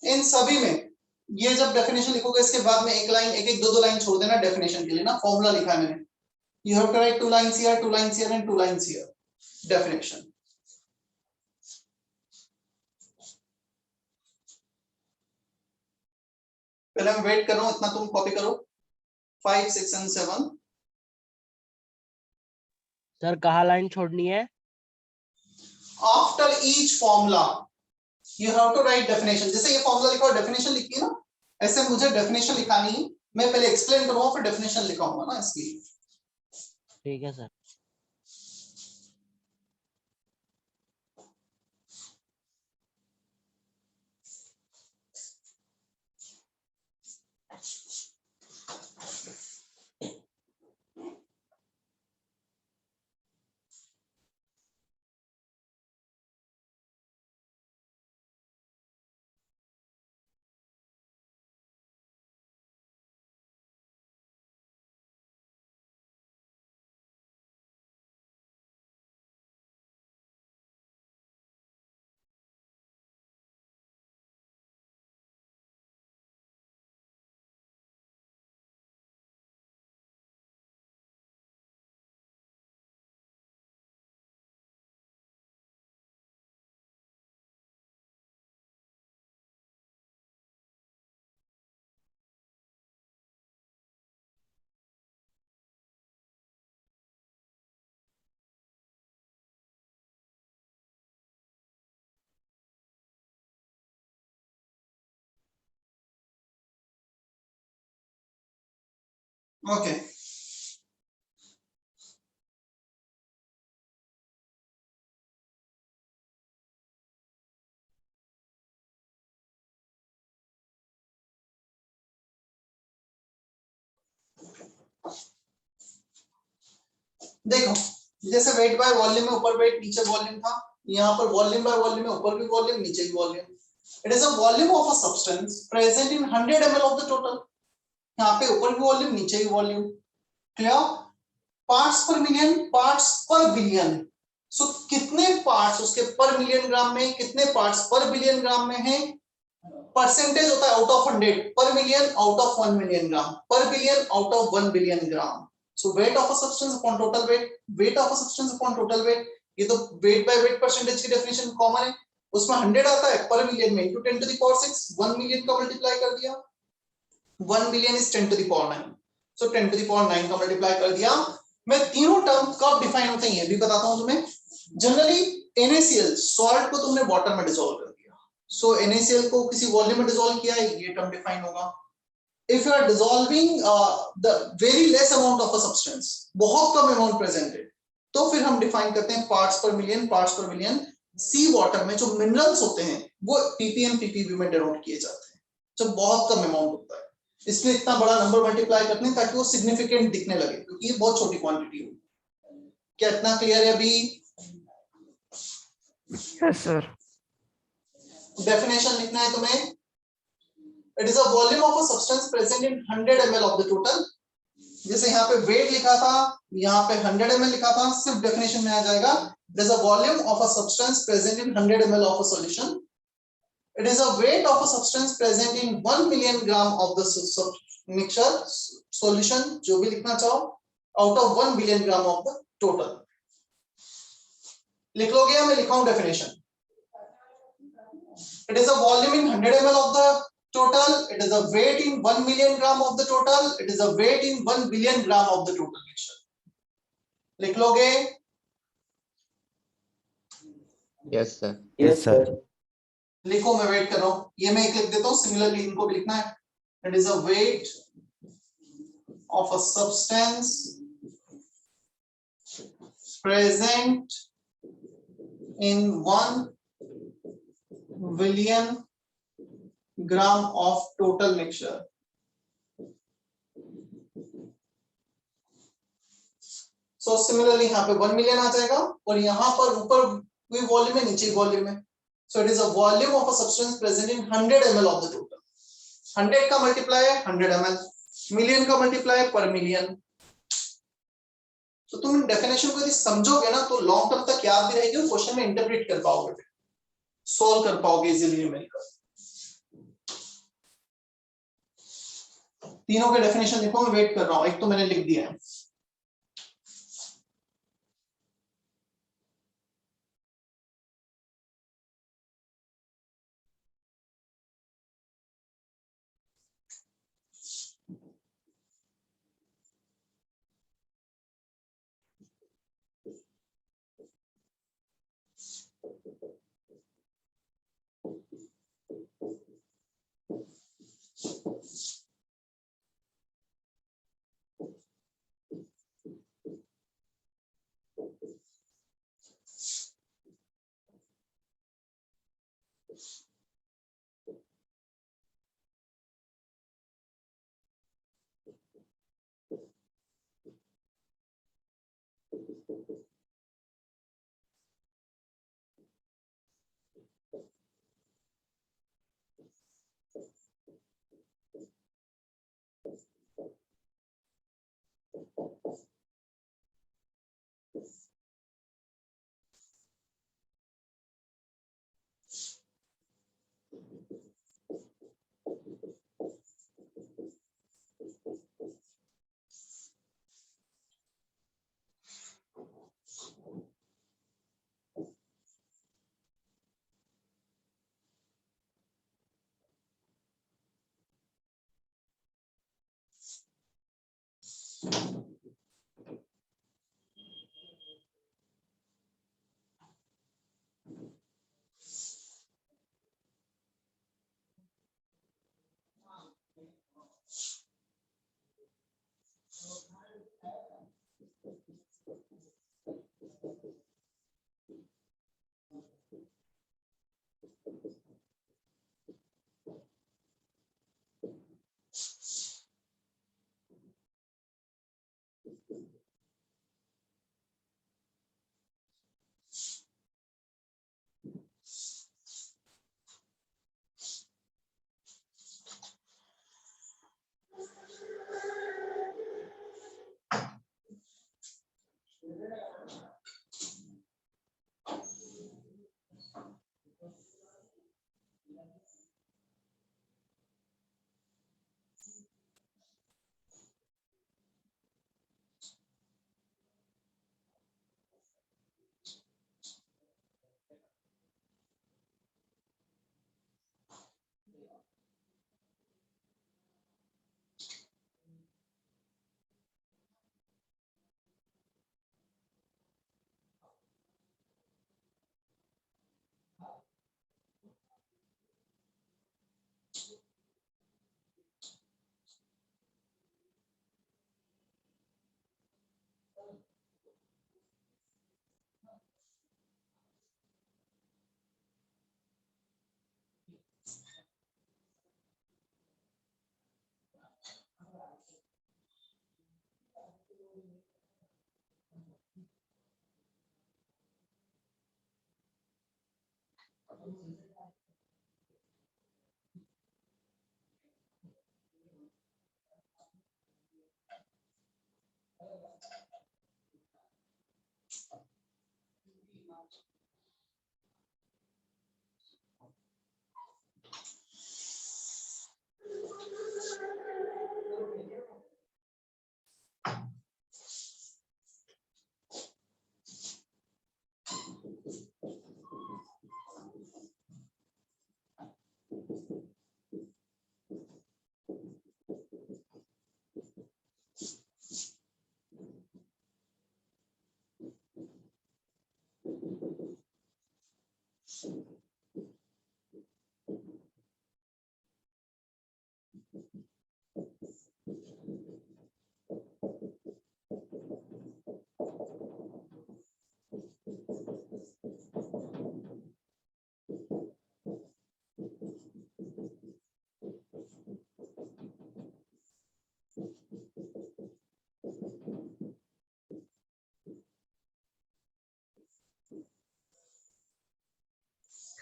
इन सभी में ये जब डेफिनेशन लिखोगे इसके बाद में एक लाइन, एक एक दो लाइन छोड़ देना डेफिनेशन के लिए ना, फॉर्मूला लिखा है मैंने. You have to write 2 lines here, 2 lines here and 2 lines here. Definition. पहले मैं वेट कर रहा हूं, इतना तुम कॉपी करो. 5, 6 and 7. सर कहाँ लाइन छोड़नी है? After each formula, you have to write definition. जैसे ये फॉर्मूला लिखा और डेफिनेशन लिखी है ना, ऐसे मुझे डेफिनेशन लिखानी है. मैं पहले एक्सप्लेन करूंगा फिर डेफिनेशन लिखाऊंगा ना, इसलिए. ठीक है सर. Okay. देखो जैसे वेट बाय वॉल्यूम में ऊपर वेट नीचे वॉल्यूम था, यहाँ पर वॉल्यूम बाय वॉल्यूम में ऊपर भी वॉल्यूम नीचे भी volume. It is a volume of a substance present in 100 ml of the total. यहाँ पे ऊपर भी वॉल्यूम नीचे भी वॉल्यूम. क्लियर? पार्ट्स पर मिलियन, पार्ट्स पर बिलियन. सो कितने पार्ट्स उसके पर मिलियन ग्राम में, कितने पार्ट्स पर बिलियन ग्राम में है. परसेंटेज होता है आउट ऑफ 100, पर मिलियन आउट ऑफ 1 मिलियन ग्राम, पर billion out of 1 billion gram. So weight of a substance upon total weight, weight of a substance upon total weight. ये तो weight by weight percentage की definition common है. उसमें 100 आता है पर मिलियन में into 10 to the power 6, 1 million का मल्टीप्लाई कर दिया. 1 million is 10 to the power 9. So 10 to the power 9 का मल्टीप्लाई कर दिया. मैं तीनों टर्म कब डिफाइन होते हैं ये भी बताता हूं तुम्हें. जनरली NaCl सॉल्ट को तुमने वाटर में डिसॉल्व कर दिया. So NaCl को किसी वॉल्यूम में डिसॉल्व किया है, ये टर्म डिफाइन होगा. If you are dissolving the very less amount of a substance, बहुत कम अमाउंट प्रेजेंट है, तो फिर हम डिफाइन करते हैं पार्ट्स पर मिलियन, पार्ट्स पर बिलियन. सी वाटर में जो मिनरल्स होते हैं वो ppm ppb में डिनोट किए जाते हैं जब बहुत कम अमाउंट होता है. इसलिए इतना बड़ा नंबर मल्टीप्लाई करते हैं ताकि वो सिग्निफिकेंट दिखने लगे, क्योंकि ये बहुत छोटी क्वांटिटी होगी। क्या इतना क्लियर है अभी? Yes, sir. डेफिनेशन लिखना है तुम्हें। It is a volume of a substance present in 100 ml of the total. जैसे यहाँ पे वेट लिखा था, यहाँ पे 100 ml लिखा था, सिर्फ डेफिनेशन में आ जाएगा। It is a volume of a substance present in 100 ml of a solution. It is a weight of a substance present in 1 million gram of the mixture solution, जो भी लिखना चाहो, out of 1 billion gram of the total। लिख लोगे या मैं लिखाऊं definition? It is a volume in 100 ml of the total. It is a weight in 1 million gram of the total. It is a weight in 1 billion gram of the total mixture। लिख लोगे? Yes, sir. Yes, sir. लिखो, मैं wait कर रहा हूं। ये मैं एक लिख देता हूं, सिमिलरली इनको भी लिखना है। It is a weight of a substance present in 1 billion gram of total mixture। So similarly यहाँ पे 1 million आ जाएगा, और यहाँ पर ऊपर भी वॉल्यूम है, नीचे वॉल्यूम है। So it is a volume of a substance present in 100 ml of the total। 100 का मल्टीप्लाई है 100 ml, मिलियन का मल्टीप्लाई है पर मिलियन। तो तुम डेफिनेशन को यदि समझोगे ना, तो लॉन्ग टर्म तक याद भी रहेगी और क्वेश्चन में इंटरप्रेट कर पाओगे, सॉल्व कर पाओगे इजीली न्यूमेरिकल। तीनों के डेफिनेशन देखो, मैं वेट कर रहा हूं। एक तो मैंने लिख दिया है।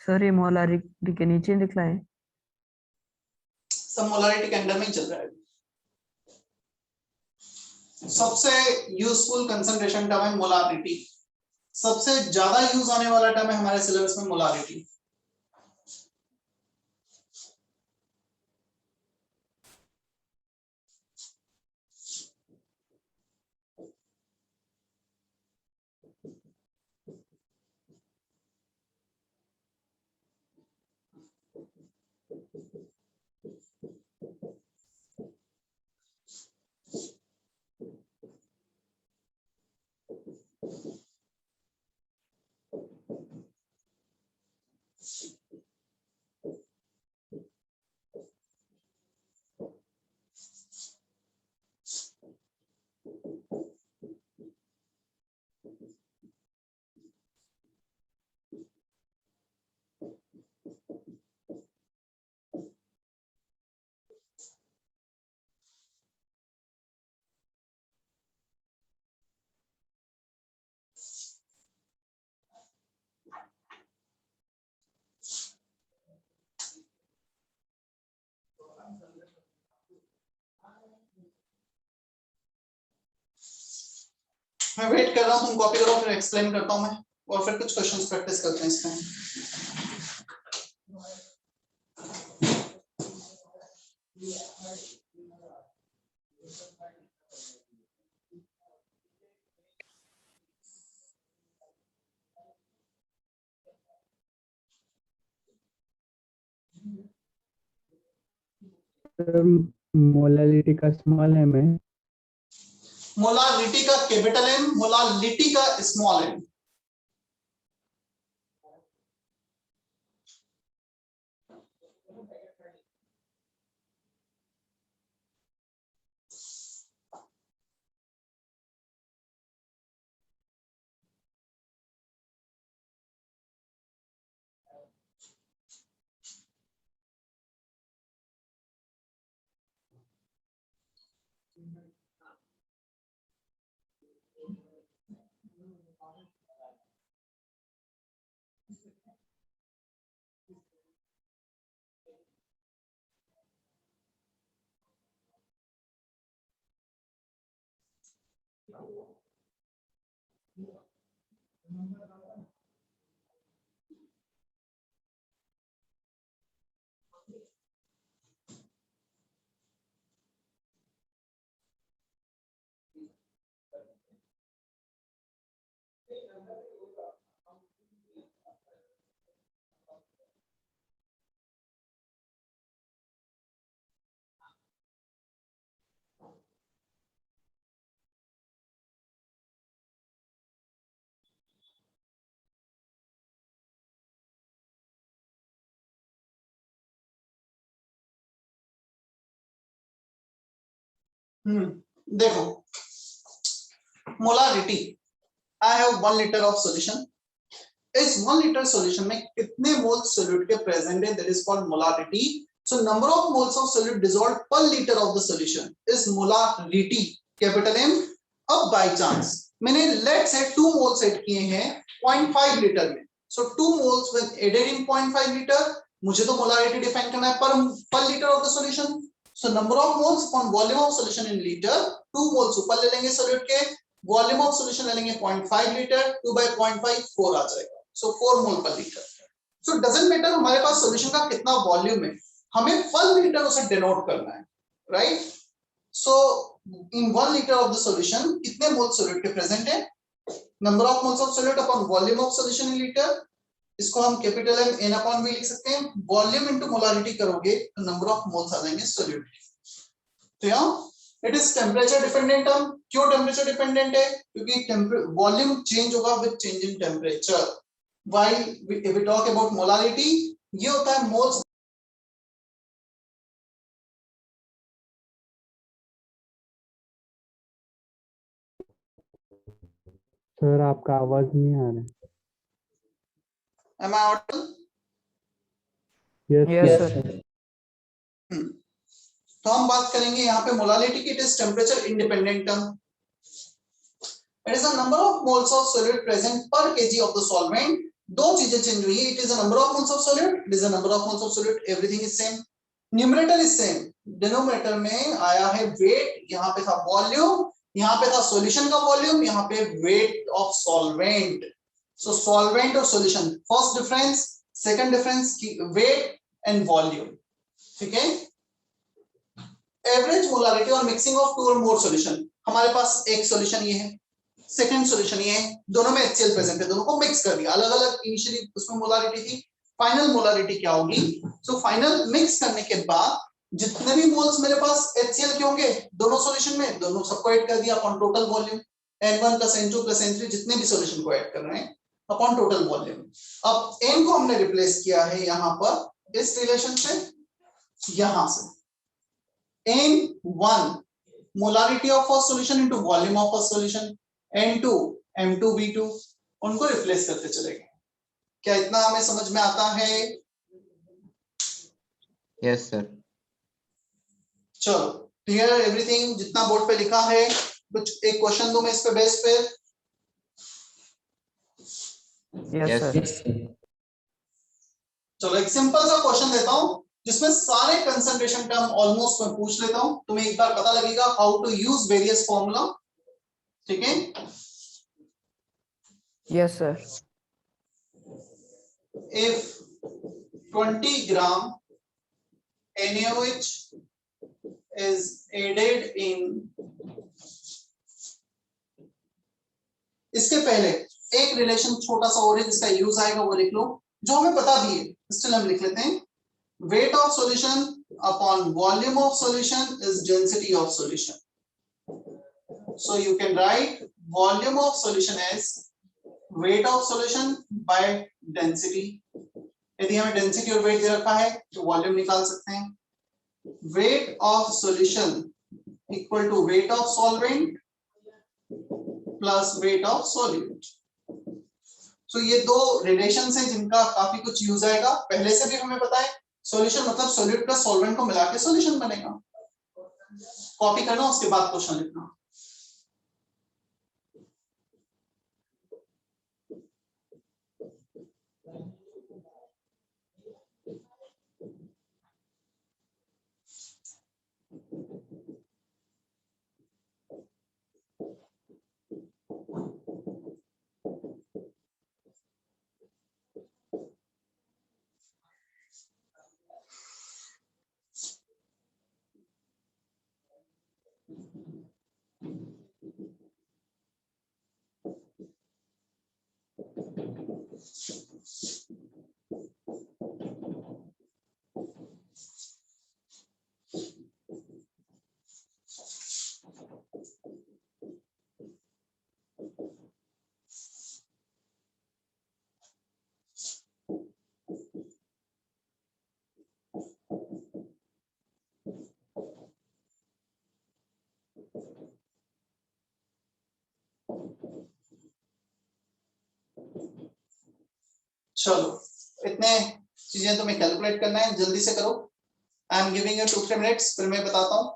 सर ये मोलारिटी के नीचे लिखना है। सब मोलारिटी के अंडर में ही चल रहा है। सबसे यूजफुल कंसंट्रेशन टर्म है मोलारिटी। सबसे ज्यादा यूज आने वाला टर्म है हमारे सिलेबस में मोलारिटी। मैं वेट कर रहा हूं, तुम कॉपी करो, फिर एक्सप्लेन करता हूं मैं, और फिर कुछ क्वेश्चंस प्रैक्टिस करते हैं इसमें। मोलालिटी का स्मॉल एम है। मोलारिटी का कैपिटल एम, मोलालिटी का स्मॉल एम। देखो, molarity, I have 1 litre of solution. इस 1 लीटर सॉल्यूशन में कितने मोल्स सॉल्यूट के प्रेजेंट है, that is called molarity. So number of moles of solute dissolved per litre of the solution is molarity, capital M. अब by chance मैंने let say 2 mole said किए हैं 0.5 litre में, So 2 moles when added in 0.5 liter, मुझे तो molarity define करना है per liter of the solution. So number of moles upon volume of solution in liter, 2 moles ऊपर ले लेंगे solute के, volume of solution ले लेंगे 0.5 liter, 2 by 0.5 4 आ जाएगा. So 4 mole per liter. So doesn't matter हमारे पास solution का कितना volume है, हमें per liter उसे denote करना है, right? So in 1 liter of the solution कितने moles solute के present है? Number of moles of solute upon volume of solution in liter, इसको हम capital M n upon v लिख सकते हैं. वॉल्यूम इनटू मोलारिटी करोगे तो नंबर ऑफ मोल्स आ जाएंगे सॉल्यूट. तो यहाँ it is temperature dependent term. क्यों टेम्परेचर डिपेंडेंट है? क्योंकि वॉल्यूम चेंज होगा with change in temperature. While if we talk about molarity, ये होता है मोल्स. सर आपका आवाज नहीं आ रहा है. Am I audible? Yes Yes, sir. sir. तो हम बात करेंगे यहाँ पे मोलारिटी की. It is temperature independent term. It is the number of moles of solute present पर केजी ऑफ द सॉल्वेंट. दो चीजें चेंज हुई है. It is the number of moles of solute, it is the number of moles of solute. Everything is same. Numerator is same. Denominator में आया है wait, यहाँ पे था वॉल्यूम, यहाँ पे था सॉल्यूशन का वॉल्यूम, यहाँ पे wait of solvent. So solvent or solution, first difference, second difference weight and volume. ठीक है. Average molarity और mixing of two or more solution. हमारे पास एक solution ये है, second solution ये है, दोनों में HCl present है, दोनों को mix कर दिया. अलग अलग initially उसमें molarity थी, final molarity क्या होगी? So final mix करने के बाद जितने भी moles मेरे पास HCl के होंगे दोनों solution में, दोनों सबको ऐड कर दिया upon total volume. N1 plus N2 plus N3 जितने भी solution को ऐड कर रहे हैं अपॉन टोटल वॉल्यूम. अब n को हमने रिप्लेस किया है यहां पर इस रिलेशन से, यहां से n1 molarity of first solution into volume of first solution, n2 m2 v2, उनको रिप्लेस करते चलेंगे. क्या इतना हमें समझ में आता है? Yes sir. चलो क्लियर एवरीथिंग जितना बोर्ड पे लिखा है. कुछ एक क्वेश्चन दो मैं इस पे बेस पे. Yes, Yes, sir. sir. चलो एक सिंपल सा क्वेश्चन देता हूं जिसमें सारे कंसंट्रेशन टर्म ऑलमोस्ट मैं पूछ लेता हूं. तुम्हें एक बार पता लगेगा how to use various formula. ठीक है. Yes, sir. If 20 gram NaOH is added in, इसके पहले एक रिलेशन छोटा सा और है जिसका यूज आएगा वो लिख लो, जो हमें पता भी है. स्टिल हम लिख लेते हैं. Weight of solution upon volume of solution is density of solution. So you can write volume of solution as weight of solution by density. यदि हमें डेंसिटी और वेट दे रखा है तो वॉल्यूम निकाल सकते हैं. Weight of solution equal to weight of solvent plus weight of solute. So ये दो रिलेशंस हैं जिनका काफी कुछ यूज आएगा. पहले से भी हमें पता है सॉल्यूशन मतलब सॉल्यूट प्लस सॉल्वेंट को मिला के सॉल्यूशन बनेगा. कॉपी करना उसके बाद क्वेश्चन लिखना. चलो इतने चीजें तुम्हें कैलकुलेट करना है, जल्दी से करो. I am giving you 2-3 minutes, फिर मैं बताता हूं.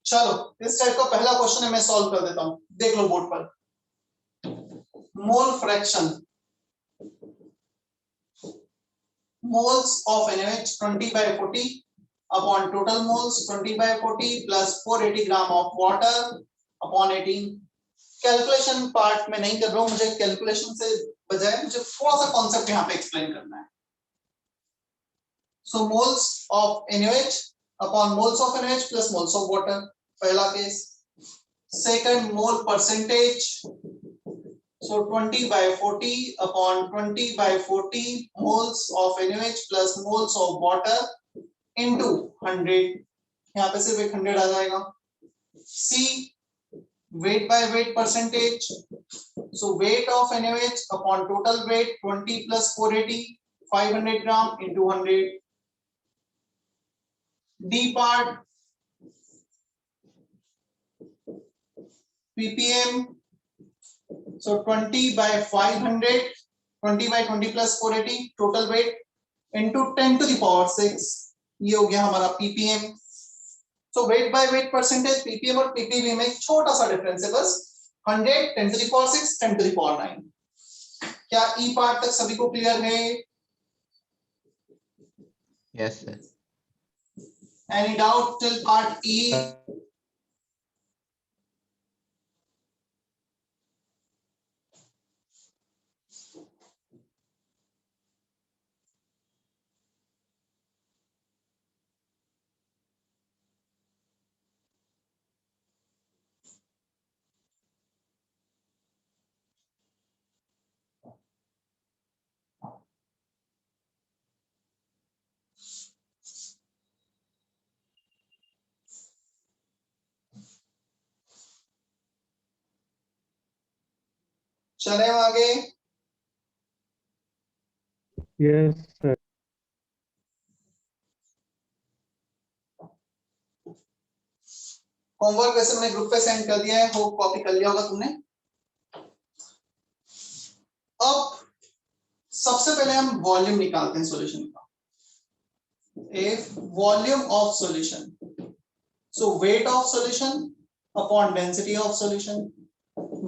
चलो इस टाइप का पहला क्वेश्चन है, मैं सॉल्व कर देता हूं, देख लो बोर्ड पर। Mole fraction, moles of NaOH 20/40 upon total moles 20/40 plus 480 gram of water upon 18। Calculation part में नहीं कर रहा हूं, मुझे कैलकुलेशन से बजाय मुझे थोड़ा सा कॉन्सेप्ट यहाँ पे एक्सप्लेन करना है। So moles of NaOH upon moles of NaOH plus moles of water, पहला case. Second, mole percentage, so 20/40 upon 20/40 moles of NaOH plus moles of water into 100, यहाँ पे सिर्फ एक 100 आ जाएगा। C, weight by weight percentage, so weight of NaOH upon total weight 20 plus 480 500 gram into 100। D part, ppm, so 20/500 20/20 plus 480 total weight into 10 to the power 6, ये हो गया हमारा ppm। so weight by weight percentage, ppm और ppb में एक छोटा सा difference है बस, 100 10 to the power 6 10 to the power 9। क्या ई पार्ट तक सभी को क्लियर है? Yes, sir. Any doubt till part E? चले आगे। Yes sir. होमवर्क वैसे मैंने ग्रुप पे सेंड कर दिया है, होप कॉपी कर लिया होगा तुमने। अब सबसे पहले हम वॉल्यूम निकालते हैं सॉल्यूशन का। If volume of solution, so weight of solution upon density of solution.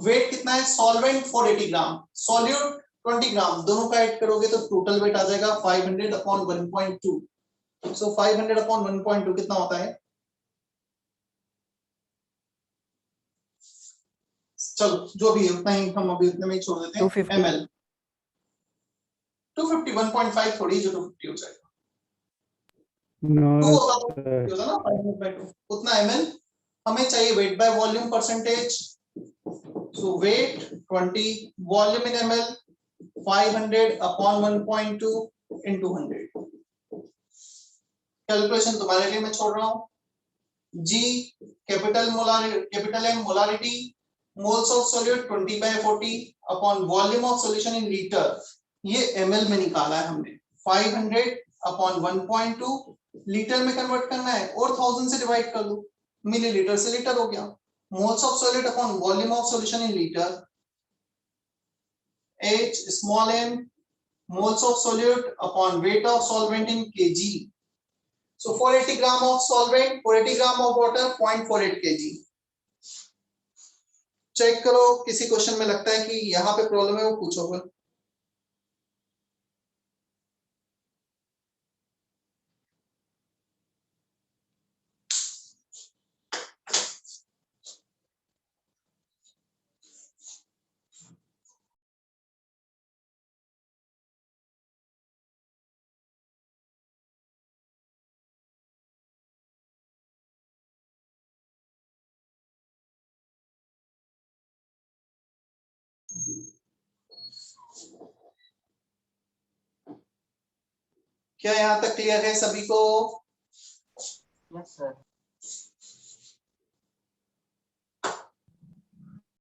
Weight कितना है? सॉल्वेंट 480 ग्राम, सॉल्यूट 20 ग्राम, दोनों का ऐड करोगे तो टोटल वेट आ जाएगा 500 अपॉन 1.2। सो 500 अपॉन 1.2 कितना होता है? चलो जो भी है उतना ही, हम अभी उतने में ही छोड़ देते हैं। 250 ml 250 1.5 थोड़ी जो 250 हो जाएगा, नो 2 होगा तो सर। होगा ना 500/2 उतना ml। हमें चाहिए weight by volume percentage, so weight 20, volume in ml 500 upon 1.2 into 100। Calculation तुम्हारे लिए मैं छोड़ रहा हूं। G, capital molarity, capital M molarity, moles of solute 20/40 upon volume of solution in litre, ये ml में निकाला है हमने। 500 अपॉन 1.2 लीटर में कन्वर्ट करना है और 1000 से डिवाइड कर दो, मिलीलीटर से लीटर हो गया। Moles of solute upon volume of solution in litre, H small m, moles of solute upon weight of solvent in kg। So 480 gram of solvent, 480 gram of water, 0.48 kg। Check करो, किसी question में लगता है कि यहाँ पे problem है वो पूछोगे। क्या यहाँ तक क्लियर है सभी को? Yes, sir.